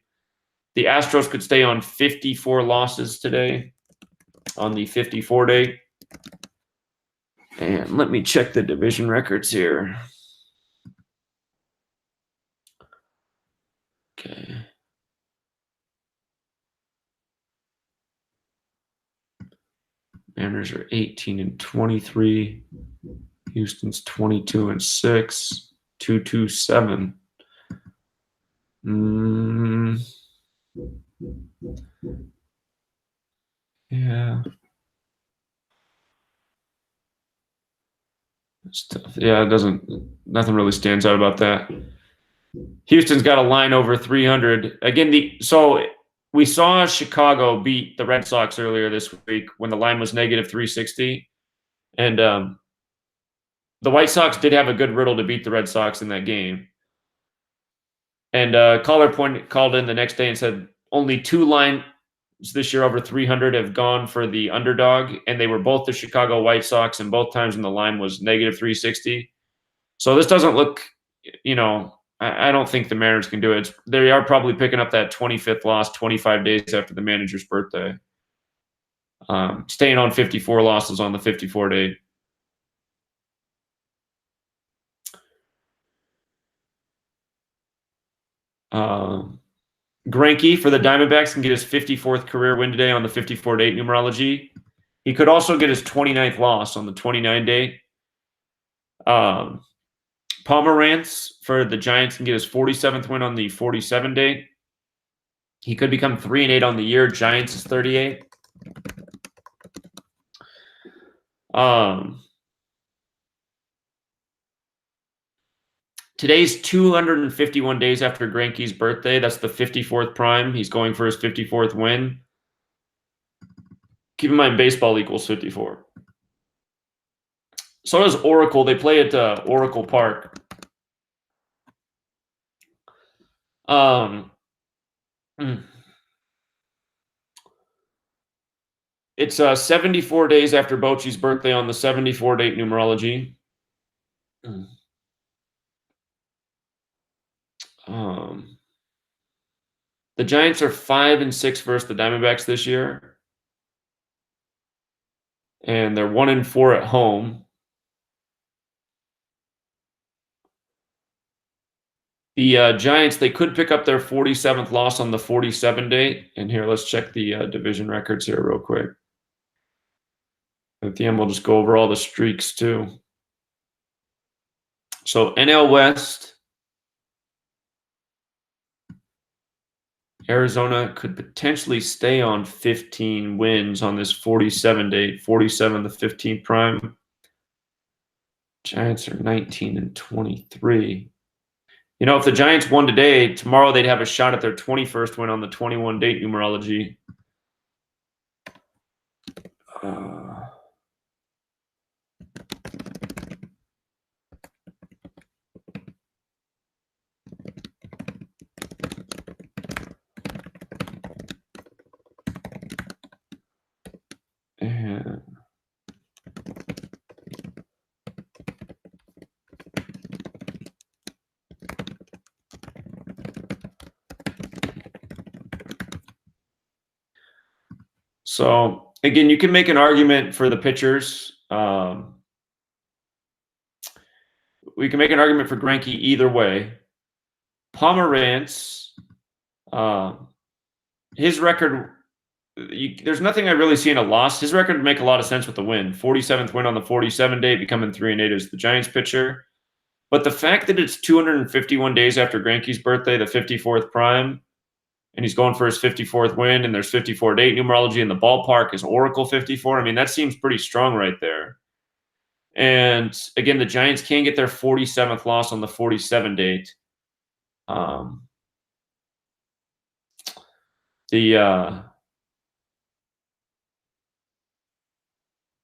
S1: The Astros could stay on 54 losses today on the 54 date. And let me check the division records here. Okay. Mariners are 18-23. Houston's 22-6. 2-2-7. Yeah. It's tough. Yeah, nothing really stands out about that. Houston's got a line over 300. Again, so we saw Chicago beat the Red Sox earlier this week when the line was -360. And the White Sox did have a good riddle to beat the Red Sox in that game. And caller called in the next day and said, only 2 lines this year over 300 have gone for the underdog, and they were both the Chicago White Sox, and both times when the line was negative 360. So this doesn't look, I don't think the Mariners can do it. They are probably picking up that 25th loss 25 days after the manager's birthday. Staying on 54 losses on the 54 date. Greinke for the Diamondbacks can get his 54th career win today on the 54 date numerology. He could also get his 29th loss on the 29 date. Pomerantz for the Giants can get his 47th win on the 47 date. He could become 3-8 on the year. Giants is 38. Today's 251 days after Greinke's birthday. That's the 54th prime. He's going for his 54th win. Keep in mind, baseball equals 54. So does Oracle. They play at Oracle Park. It's 74 days after Bochy's birthday on the 74 date numerology. The Giants are 5-6 versus the Diamondbacks this year. And they're 1-4 at home. The Giants, they could pick up their 47th loss on the 47 date. And here, let's check the division records here real quick. At the end, we'll just go over all the streaks too. So NL West, Arizona could potentially stay on 15 wins on this 47 date, 47 the 15th prime. Giants are 19-23. If the Giants won today, tomorrow they'd have a shot at their 21st win on the 21 date numerology. And so, again, you can make an argument for the pitchers. We can make an argument for Greinke either way. Pomerantz, his record, there's nothing I really see in a loss. His record would make a lot of sense with the win. 47th win on the 47 date, becoming 3-8 as the Giants pitcher. But the fact that it's 251 days after Greinke's birthday, the 54th prime, and he's going for his 54th win, and there's 54 date numerology in the ballpark is Oracle 54. I mean, that seems pretty strong right there. And again, the Giants can get their 47th loss on the 47 date.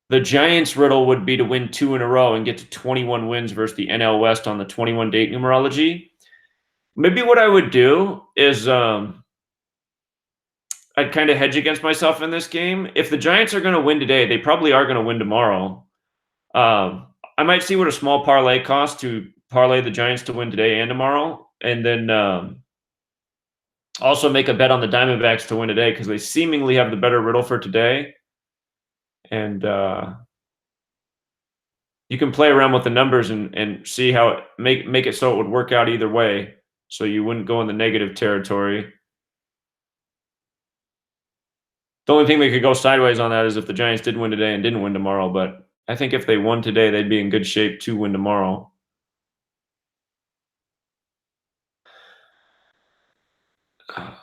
S1: The Giants' riddle would be to win 2 in a row and get to 21 wins versus the NL West on the 21 date numerology. Maybe what I would do is I'd kind of hedge against myself in this game. If the Giants are going to win today, they probably are going to win tomorrow. I might see what a small parlay costs to parlay the Giants to win today and tomorrow. And then also make a bet on the Diamondbacks to win today because they seemingly have the better riddle for today. And you can play around with the numbers and see how it make it so it would work out either way, so you wouldn't go in the negative territory. The only thing that could go sideways on that is if the Giants did win today and didn't win tomorrow. But I think if they won today, they'd be in good shape to win tomorrow. If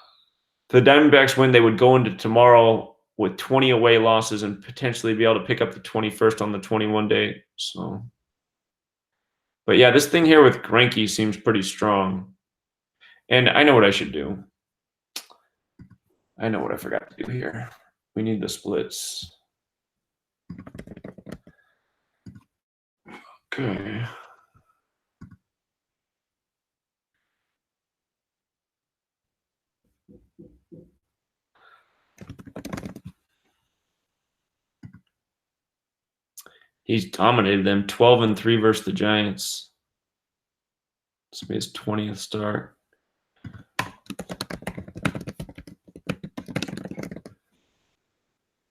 S1: the Diamondbacks win, they would go into tomorrow with 20 away losses and potentially be able to pick up the 21st on the 21 date. So, but yeah, this thing here with Greinke seems pretty strong. And I know what I should do. I know what I forgot to do here. We need the splits. Okay. He's dominated them 12-3 versus the Giants. This will be his 20th start.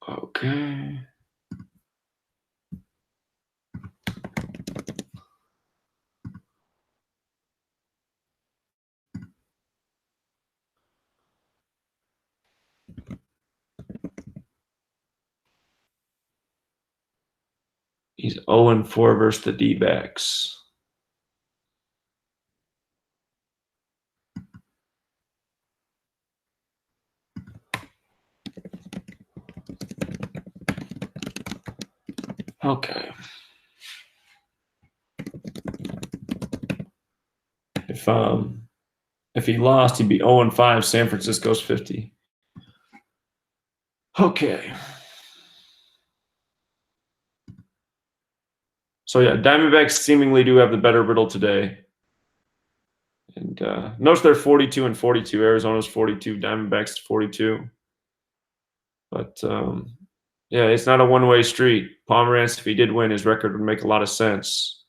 S1: Okay. He's 0-4 versus the D-backs. Okay. If he lost, he'd be 0-5. San Francisco's 50. Okay. So yeah, Diamondbacks seemingly do have the better riddle today. And notice they're 42-42. Arizona's 42. Diamondbacks 42. But yeah, it's not a one-way street. Pomerantz, if he did win, his record would make a lot of sense.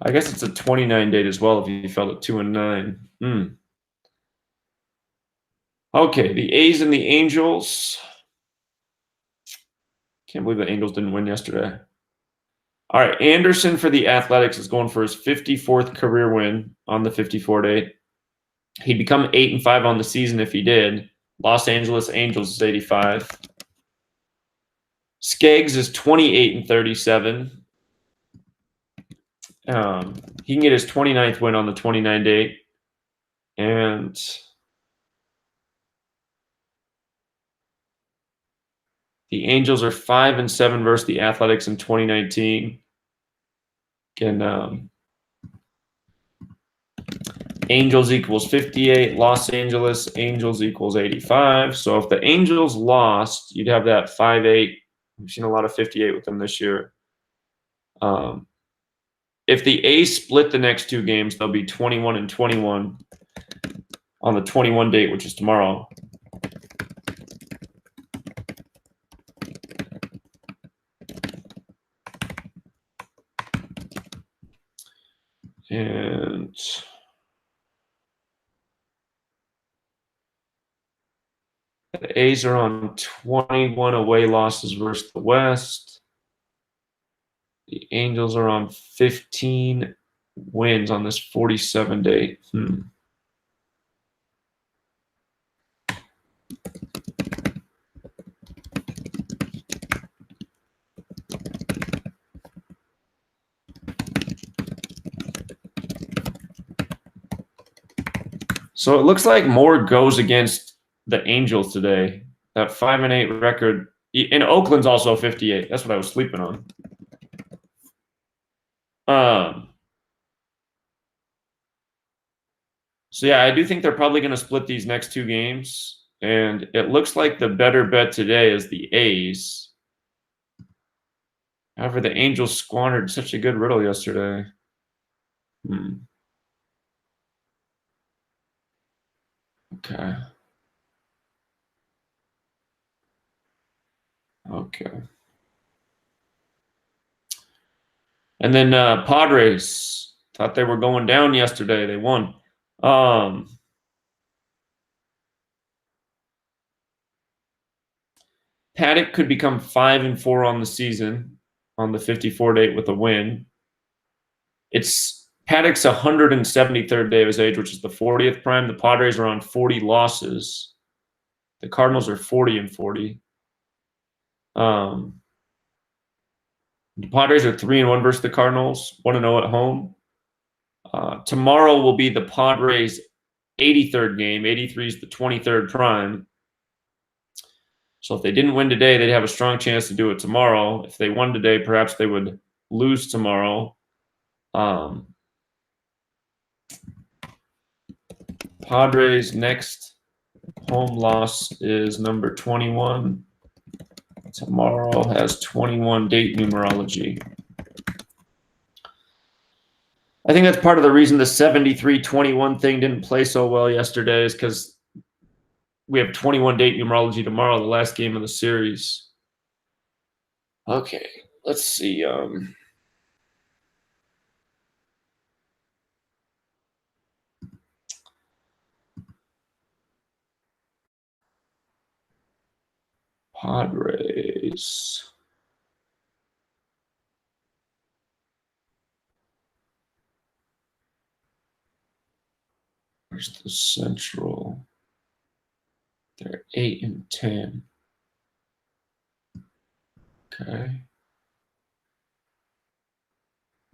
S1: I guess it's a 29 date as well if he fell at 2-9. Okay, the A's and the Angels. Can't believe the Angels didn't win yesterday. All right, Anderson for the Athletics is going for his 54th career win on the 54 date. He'd become 8-5 on the season if he did. Los Angeles Angels is 85. Skeggs is 28-37. He can get his 29th win on the 29 date. And the Angels are 5-7 versus the Athletics in 2019. Again, Angels equals 58. Los Angeles Angels equals 85. So if the Angels lost, you'd have that 5-8. We've seen a lot of 58 with them this year. If the A's split the next two games, they'll be 21-21 on the 21 date, which is tomorrow. And the A's are on 21 away losses versus the West. The Angels are on 15 wins on this 47 date. So it looks like more goes against the Angels today. That 5-8 record. And Oakland's also 58. That's what I was sleeping on. So yeah, I do think they're probably going to split these next two games. And it looks like the better bet today is the A's. However, the Angels squandered such a good riddle yesterday. Okay. And then Padres thought they were going down yesterday. They won. Paddock could become 5-4 on the season on the 54 date with a win. It's Paddock's 173rd day of his age, which is the 40th prime. The Padres are on 40 losses. The Cardinals are 40-40. The Padres are 3-1 versus the Cardinals, 1-0 at home. Tomorrow will be the Padres' 83rd game. 83 is the 23rd prime. So if they didn't win today, they'd have a strong chance to do it tomorrow. If they won today, perhaps they would lose tomorrow. Padres' next home loss is number 21. Tomorrow has 21 date numerology. I think that's part of the reason the 73-21 thing didn't play so well yesterday is because we have 21 date numerology tomorrow, the last game of the series. Okay, let's see. Padres. Where's the Central? They're 8-10. Okay.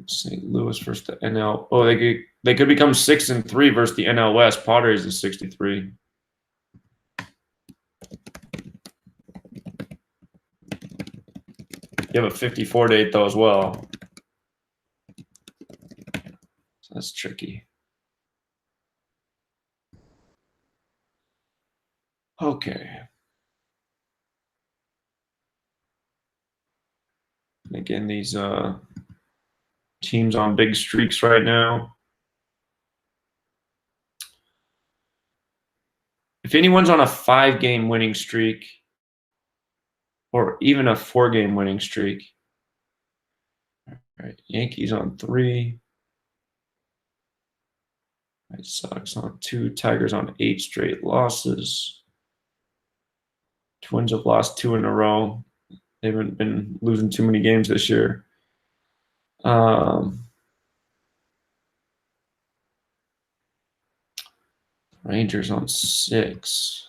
S1: St. Louis versus the NL. Oh, they could become 6-3 versus the NL West. Padres is 63. You have a 54 date though as well. So that's tricky. Okay. And again, these teams on big streaks right now. If anyone's on a 5-game winning streak, or even a 4-game winning streak, all right, Yankees on 3, White Sox on 2, Tigers on 8 straight losses. Twins have lost 2 in a row. They haven't been losing too many games this year. Rangers on 6.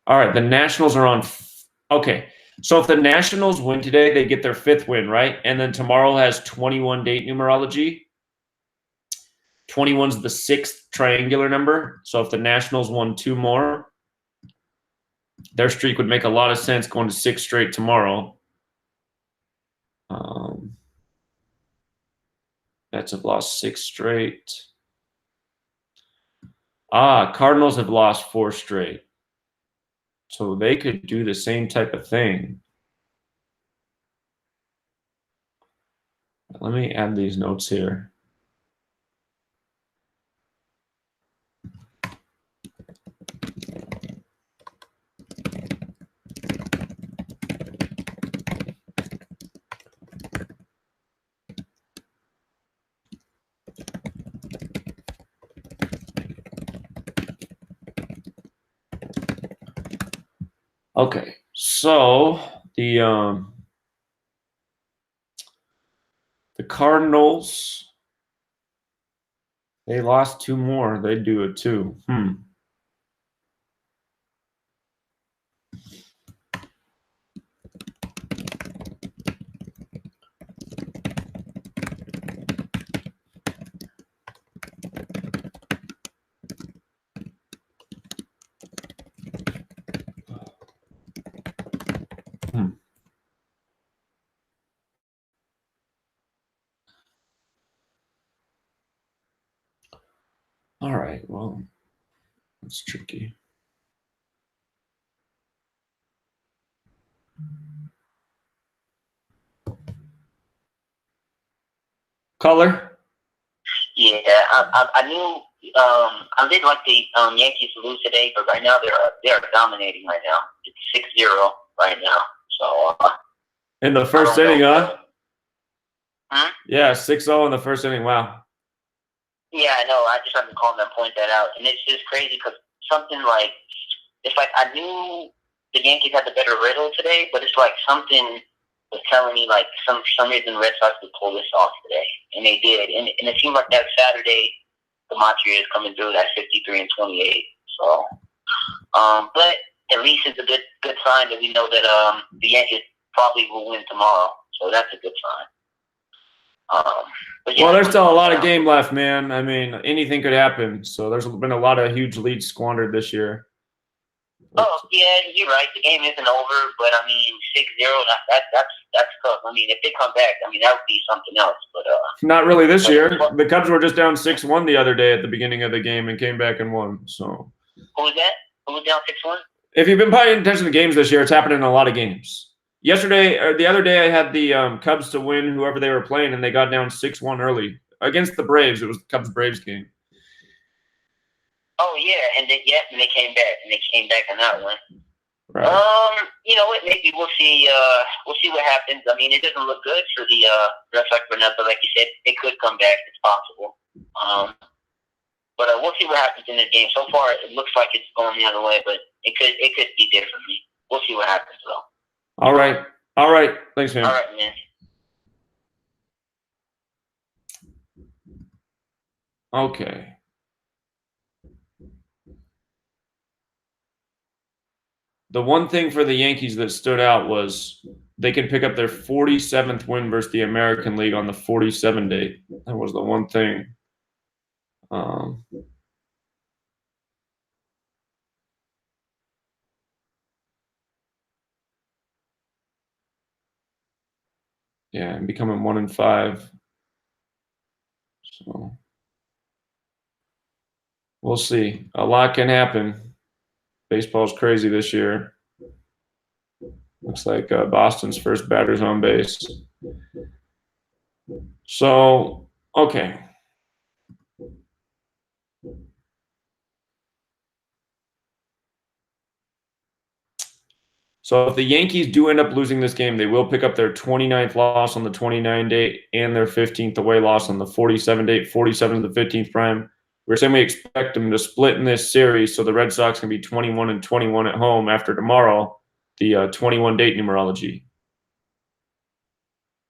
S1: All right, the Nationals are on. Okay, so if the Nationals win today, they get their 5th win, right? And then tomorrow has 21 date numerology. 21's the 6th triangular number. So if the Nationals won 2 more, their streak would make a lot of sense going to 6 straight tomorrow. Mets have lost 6 straight. Cardinals have lost 4 straight. So they could do the same type of thing. Let me add these notes here. Okay, so the Cardinals, they lost 2 more. They do it too. All right, well, that's tricky. Color?
S3: Yeah, I knew I did like the Yankees to lose today, but right now they are dominating right now. It's 6-0 right now. So
S1: in the first inning, huh?
S3: Huh?
S1: Yeah, 6-0 in the first inning. Wow.
S3: Yeah, I know. I just had to call them and point that out, and it's just crazy because something like it's like I knew the Yankees had the better riddle today, but it's like something was telling me like for some reason Red Sox would pull this off today, and they did, and it seemed like that Saturday Gematria is coming through that 53-28. So, but at least it's a good sign that we know that the Yankees probably will win tomorrow. So that's a good sign. But yeah,
S1: well, there's still a lot of game left, man. I mean, anything could happen. So there's been a lot of huge leads squandered this year.
S3: Oh yeah, you're right. The game isn't over, but I mean, 6-0. That's tough. I mean, if they come back, I mean, that would be something else. But
S1: not really this year. The Cubs were just down 6-1 the other day at the beginning of the game and came back and won. So
S3: who was that? Who was down 6-1?
S1: If you've been paying attention to games this year, it's happening in a lot of games. Yesterday or the other day, I had the Cubs to win whoever they were playing, and they got down 6-1 early against the Braves. It was the Cubs-Braves game.
S3: Oh yeah, and then and they came back, in that one.
S1: Right.
S3: You know what? Maybe we'll see. We'll see what happens. I mean, it doesn't look good for the Red Sox right now, but like you said, it could come back. It's possible. But we'll see what happens in this game. So far, it looks like it's going the other way, but it could be differently. We'll see what happens, though.
S1: All right. Thanks, man.
S3: All right, man.
S1: Okay. The one thing for the Yankees that stood out was they could pick up their 47th win versus the American League on the 47 date. That was the one thing. Yeah, and becoming 1-5. So we'll see. A lot can happen. Baseball's crazy this year. Looks like Boston's first batter's on base. So, okay. So if the Yankees do end up losing this game, they will pick up their 29th loss on the 29 date and their 15th away loss on the 47 date. 47 is the 15th prime. We're saying we expect them to split in this series, so the Red Sox can be 21-21 at home after tomorrow, the 21 date numerology.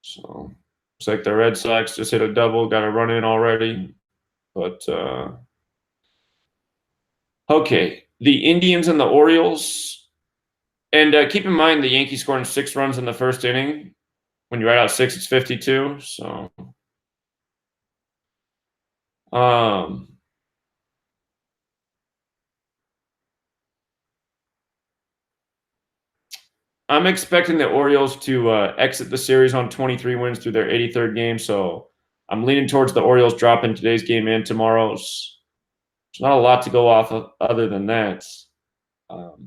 S1: So looks like the Red Sox just hit a double, got a run in already. But okay, the Indians and the Orioles. And keep in mind, the Yankees scoring 6 runs in the first inning. When you write out 6, it's 52. So, I'm expecting the Orioles to exit the series on 23 wins through their 83rd game. So, I'm leaning towards the Orioles dropping today's game and tomorrow's. There's not a lot to go off of other than that.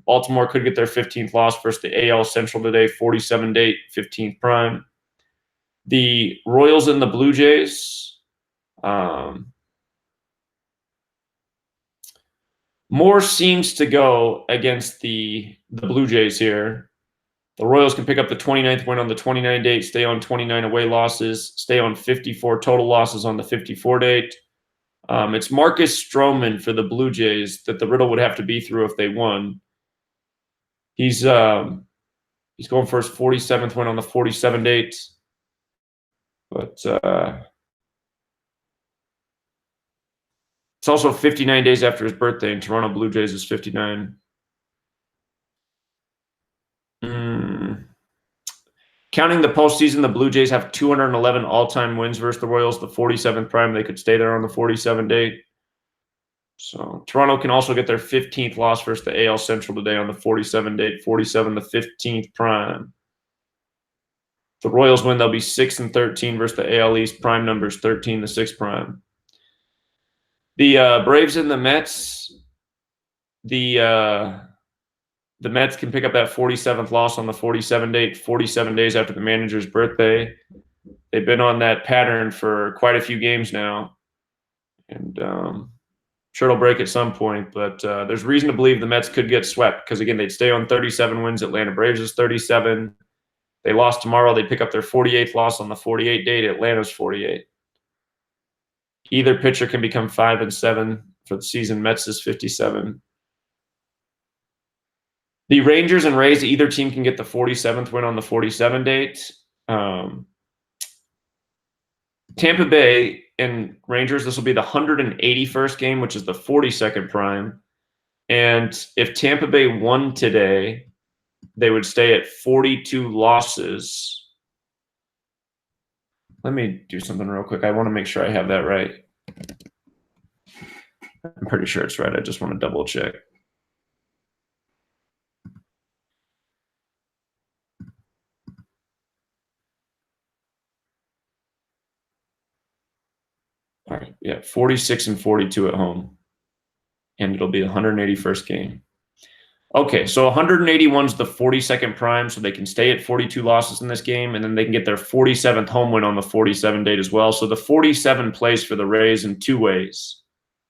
S1: Baltimore could get their 15th loss versus the AL Central today, 47 date, 15th prime. The Royals and the Blue Jays. More seems to go against the Blue Jays here. The Royals can pick up the 29th win on the 29 date, stay on 29 away losses, stay on 54 total losses on the 54 date. It's Marcus Stroman for the Blue Jays that the riddle would have to be through if they won. He's going for his 47th win on the 47 date. But it's also 59 days after his birthday, and Toronto Blue Jays is 59. Counting the postseason, the Blue Jays have 211 all-time wins versus the Royals, the 47th prime. They could stay there on the 47 date. So Toronto can also get their 15th loss versus the AL Central today on the 47 date, 47 the 15th prime. If the Royals win, they'll be 6-13 versus the AL East. Prime numbers 13 the 6th prime. The Braves and the Mets. The Mets can pick up that 47th loss on the 47 date, 47 days after the manager's birthday. They've been on that pattern for quite a few games now. And sure it'll break at some point, but there's reason to believe the Mets could get swept because, again, they'd stay on 37 wins. Atlanta Braves is 37. They lost tomorrow. They pick up their 48th loss on the 48 date. Atlanta's 48. Either pitcher can become 5-7 for the season. Mets is 57. The Rangers and Rays, either team can get the 47th win on the 47 date. Tampa Bay and Rangers, this will be the 181st game, which is the 42nd prime. And if Tampa Bay won today, they would stay at 42 losses. Let me do something real quick. I want to make sure I have that right. I'm pretty sure it's right. I just want to double check. All right, yeah, 46-42 at home. And it'll be the 181st game. Okay, so 181 is the 42nd prime, so they can stay at 42 losses in this game, and then they can get their 47th home win on the 47 date as well. So the 47 plays for the Rays in 2 ways.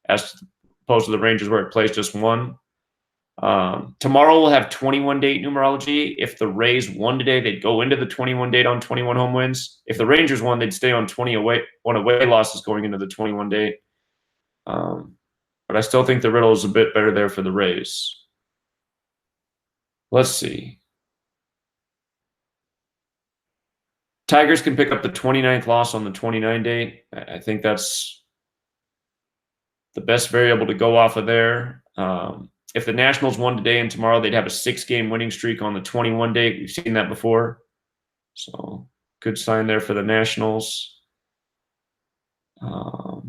S1: As opposed to the Rangers where it plays just one. Tomorrow we'll have 21 date numerology. If the Rays won today, they'd go into the 21 date on 21 home wins. If the Rangers won, they'd stay on 21 away losses going into the 21 date. But I still think the riddle is a bit better there for the Rays. Let's see. Tigers can pick up the 29th loss on the 29 date. I think that's the best variable to go off of there. If the Nationals won today and tomorrow, they'd have a 6-game winning streak on the 21 date. We've seen that before. So good sign there for the Nationals. The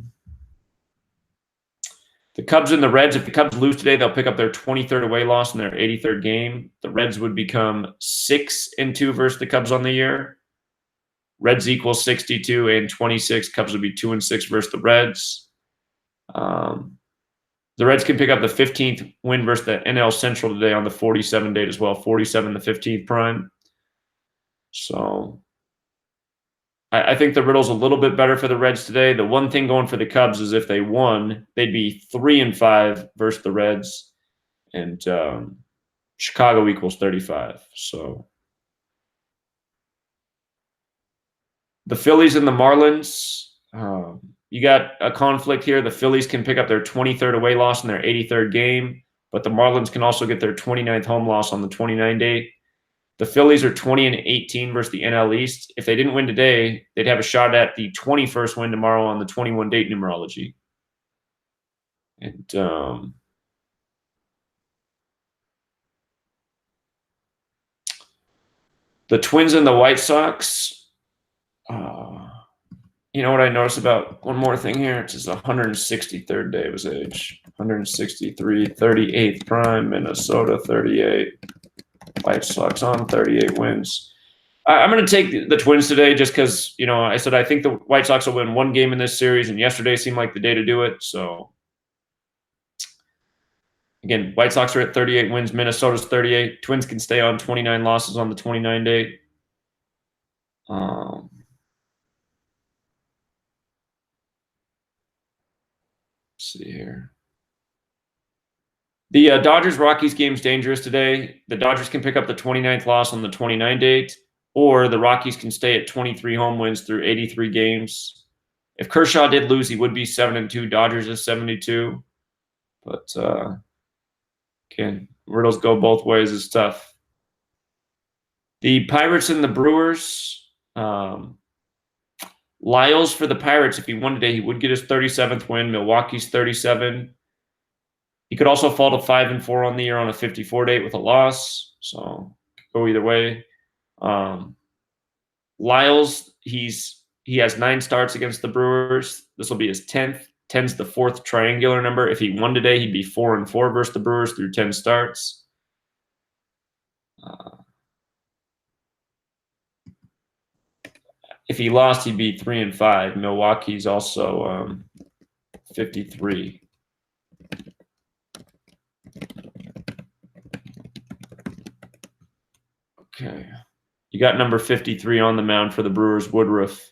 S1: Cubs and the Reds, if the Cubs lose today, they'll pick up their 23rd away loss in their 83rd game. The Reds would become 6-2 versus the Cubs on the year. Reds equals 62 and 26. Cubs would be 2-6 versus the Reds. The Reds can pick up the 15th win versus the NL Central today on the 47 date as well, 47 the 15th prime. So I think the riddle's a little bit better for the Reds today. The one thing going for the Cubs is if they won, they'd be 3-5 versus the Reds, and Chicago equals 35. So the Phillies and the Marlins, you got a conflict here. The Phillies can pick up their 23rd away loss in their 83rd game, but the Marlins can also get their 29th home loss on the 29 date. The Phillies are 20-18 versus the NL East. If they didn't win today, they'd have a shot at the 21st win tomorrow on the 21 date numerology. And the Twins and the White Sox, you know what I noticed about one more thing here? It's his 163rd day of his age. 163, 38th prime, Minnesota 38. White Sox on 38 wins. I'm going to take the Twins today just because, you know, I said I think the White Sox will win one game in this series, and yesterday seemed like the day to do it. So, again, White Sox are at 38 wins. Minnesota's 38. Twins can stay on 29 losses on the 29 date. Let's see here. The Dodgers-Rockies game's dangerous today. The Dodgers can pick up the 29th loss on the 29 date, or the Rockies can stay at 23 home wins through 83 games. If Kershaw did lose, he would be 7-2. Dodgers is 72. But, again, riddles go both ways. It's tough. The Pirates and the Brewers. Lyles for the Pirates, if he won today, he would get his 37th win. Milwaukee's 37. He could also fall to 5-4 on the year on a 54 date with a loss. So go either way. Lyles, he has 9 starts against the Brewers. This will be his 10th. 10's the 4th triangular number. If he won today, he'd be 4-4 versus the Brewers through 10 starts. If he lost, he'd be 3-5. Milwaukee's also 53. Okay. You got number 53 on the mound for the Brewers, Woodruff.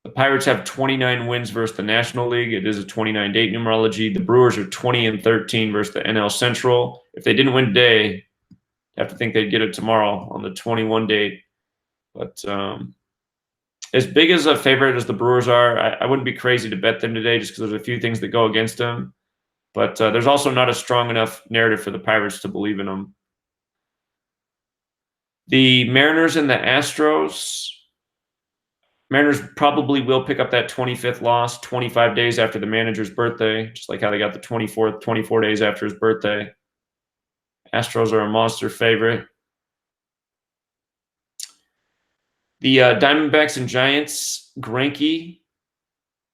S1: The Pirates have 29 wins versus the National League. It is a 29 date numerology. The Brewers are 20-13 versus the NL Central. If they didn't win today, you have to think they'd get it tomorrow on the 21 date. But as big as a favorite as the Brewers are, I wouldn't be crazy to bet them today just because there's a few things that go against them. But there's also not a strong enough narrative for the Pirates to believe in them. The Mariners and the Astros. Mariners probably will pick up that 25th loss 25 days after the manager's birthday, just like how they got the 24th 24 days after his birthday. Astros are a monster favorite. The Diamondbacks and Giants, Greinke,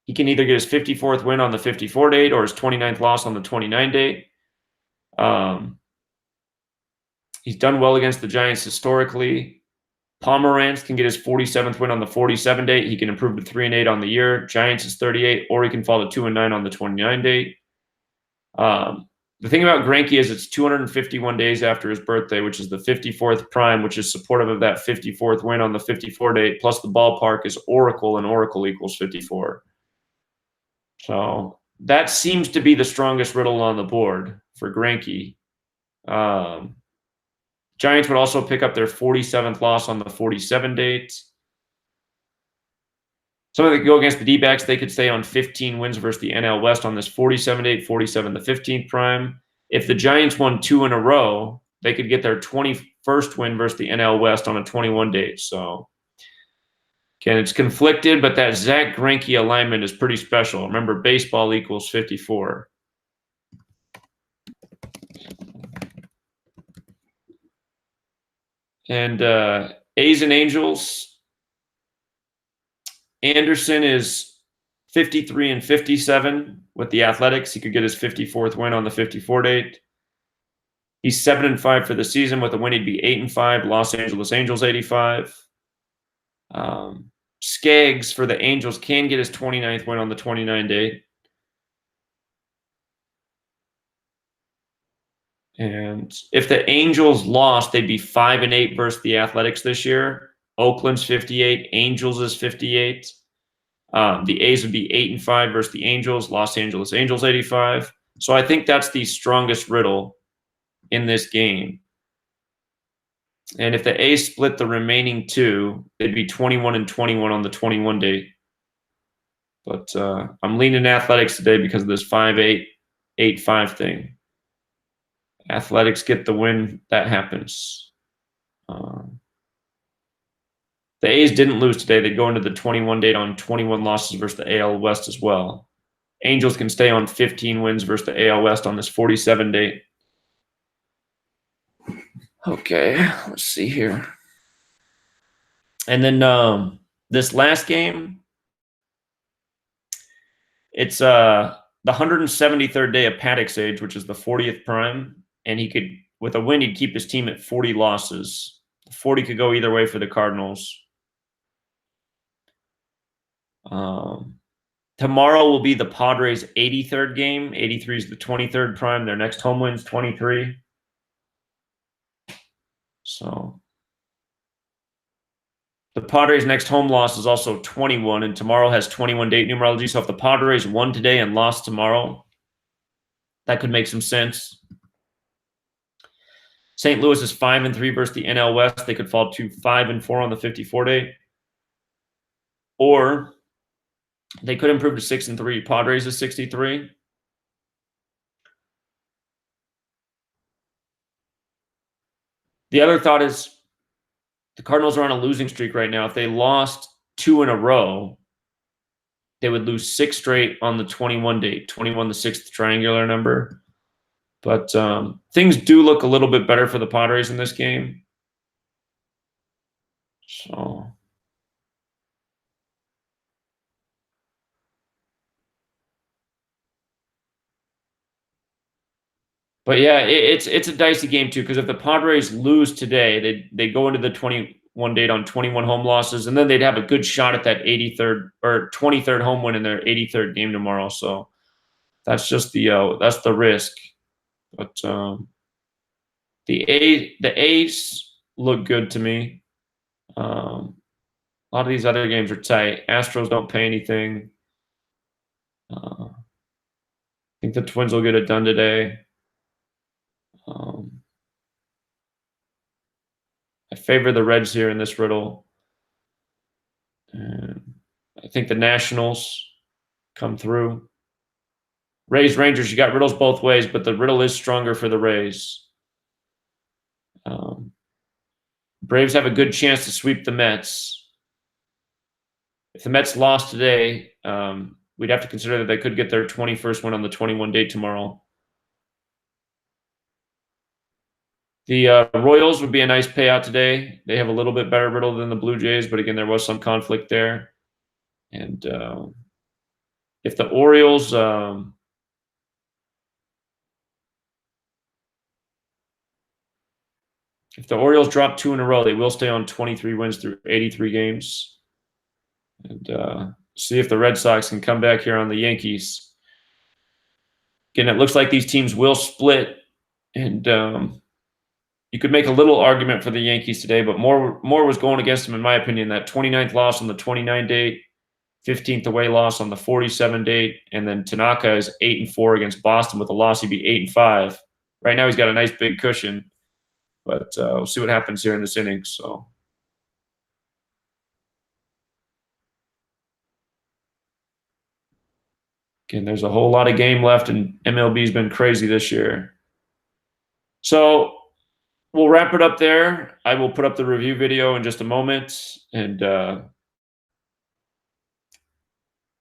S1: he can either get his 54th win on the 54 date or his 29th loss on the 29 date. He's done well against the Giants historically. Pomeranz can get his 47th win on the 47 date. He can improve to 3-8 on the year. Giants is 38, or he can fall to 2-9 on the 29 date. The The thing about Greinke is it's 251 days after his birthday, which is the 54th prime, which is supportive of that 54th win on the 54 date, plus the ballpark is Oracle, and Oracle equals 54. So that seems to be the strongest riddle on the board for Greinke. Giants would also pick up their 47th loss on the 47 date. Some of that go against the D-backs, they could stay on 15 wins versus the NL West on this 47 date, 47 the 15th prime. If the Giants won 2 in a row, they could get their 21st win versus the NL West on a 21 date. So, again, it's conflicted, but that Zach Greinke alignment is pretty special. Remember, baseball equals 54. And A's and Angels, Anderson is 53 and 57 with the Athletics. He could get his 54th win on the 54 date. He's 7 and 5 for the season. With a win, he'd be 8 and 5. Los Angeles Angels 85. Skaggs for the Angels can get his 29th win on the 29 date. And if the Angels lost, they'd be 5 and 8 versus the Athletics this year. Oakland's 58, Angels is 58. The A's would be 8 and 5 versus the Angels. Los Angeles Angels 85. So I think that's the strongest riddle in this game. And if the A's split the remaining 2, they'd be 21 and 21 on the 21 date. But I'm leaning Athletics today because of this 5-8, 8-5 thing. Athletics get the win. That happens. The A's didn't lose today. They'd go into the 21 date on 21 losses versus the AL West as well. Angels can stay on 15 wins versus the AL West on this 47 date. Okay, let's see here. And then this last game, it's the 173rd day of Paddock's age, which is the 40th prime. And he could, with a win, he'd keep his team at 40 losses. 40 could go either way for the Cardinals. Tomorrow will be the Padres' 83rd game. 83 is the 23rd prime. Their next home win's 23. So the Padres' next home loss is also 21, and tomorrow has 21 date numerology. So if the Padres won today and lost tomorrow, that could make some sense. St. Louis is 5 and 3 versus the NL West. They could fall to 5 and 4 on the 54 date. Or they could improve to 6 and 3. Padres is 63. The other thought is the Cardinals are on a losing streak right now. If they lost 2 in a row, they would lose 6 straight on the 21 date. 21, the 6th triangular number. But things do look a little bit better for the Padres in this game. So, but yeah, it's a dicey game too, because if the Padres lose today, they go into the 21 date on 21 home losses, and then they'd have a good shot at that 83rd or 23rd home win in their 83rd game tomorrow. So that's just that's the risk. But the A's look good to me. A lot of these other games are tight. Astros don't pay anything. I think the Twins will get it done today. I favor the Reds here in this riddle. And I think the Nationals come through. Rays, Rangers, you got riddles both ways, but the riddle is stronger for the Rays. Braves have a good chance to sweep the Mets. If the Mets lost today, we'd have to consider that they could get their 21st win on the 21 date tomorrow. The Royals would be a nice payout today. They have a little bit better riddle than the Blue Jays, but again, there was some conflict there. And if the Orioles drop 2 in a row, they will stay on 23 wins through 83 games. And see if the Red Sox can come back here on the Yankees. again, it looks like these teams will split, and you could make a little argument for the Yankees today, but more was going against them, in my opinion. That 29th loss on the 29 date, 15th away loss on the 47 date, and then Tanaka is 8-4 against Boston. With a loss, he'd be 8-5. Right now, he's got a nice big cushion, but we'll see what happens here in this inning. So. Again, there's a whole lot of game left, and MLB's been crazy this year. So we'll wrap it up there. I will put up the review video in just a moment, and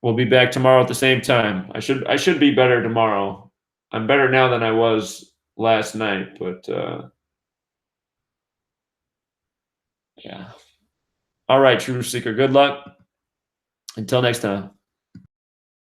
S1: we'll be back tomorrow at the same time. I should be better tomorrow. I'm better now than I was last night, but yeah. All right, Truth Seeker. Good luck. Until next time.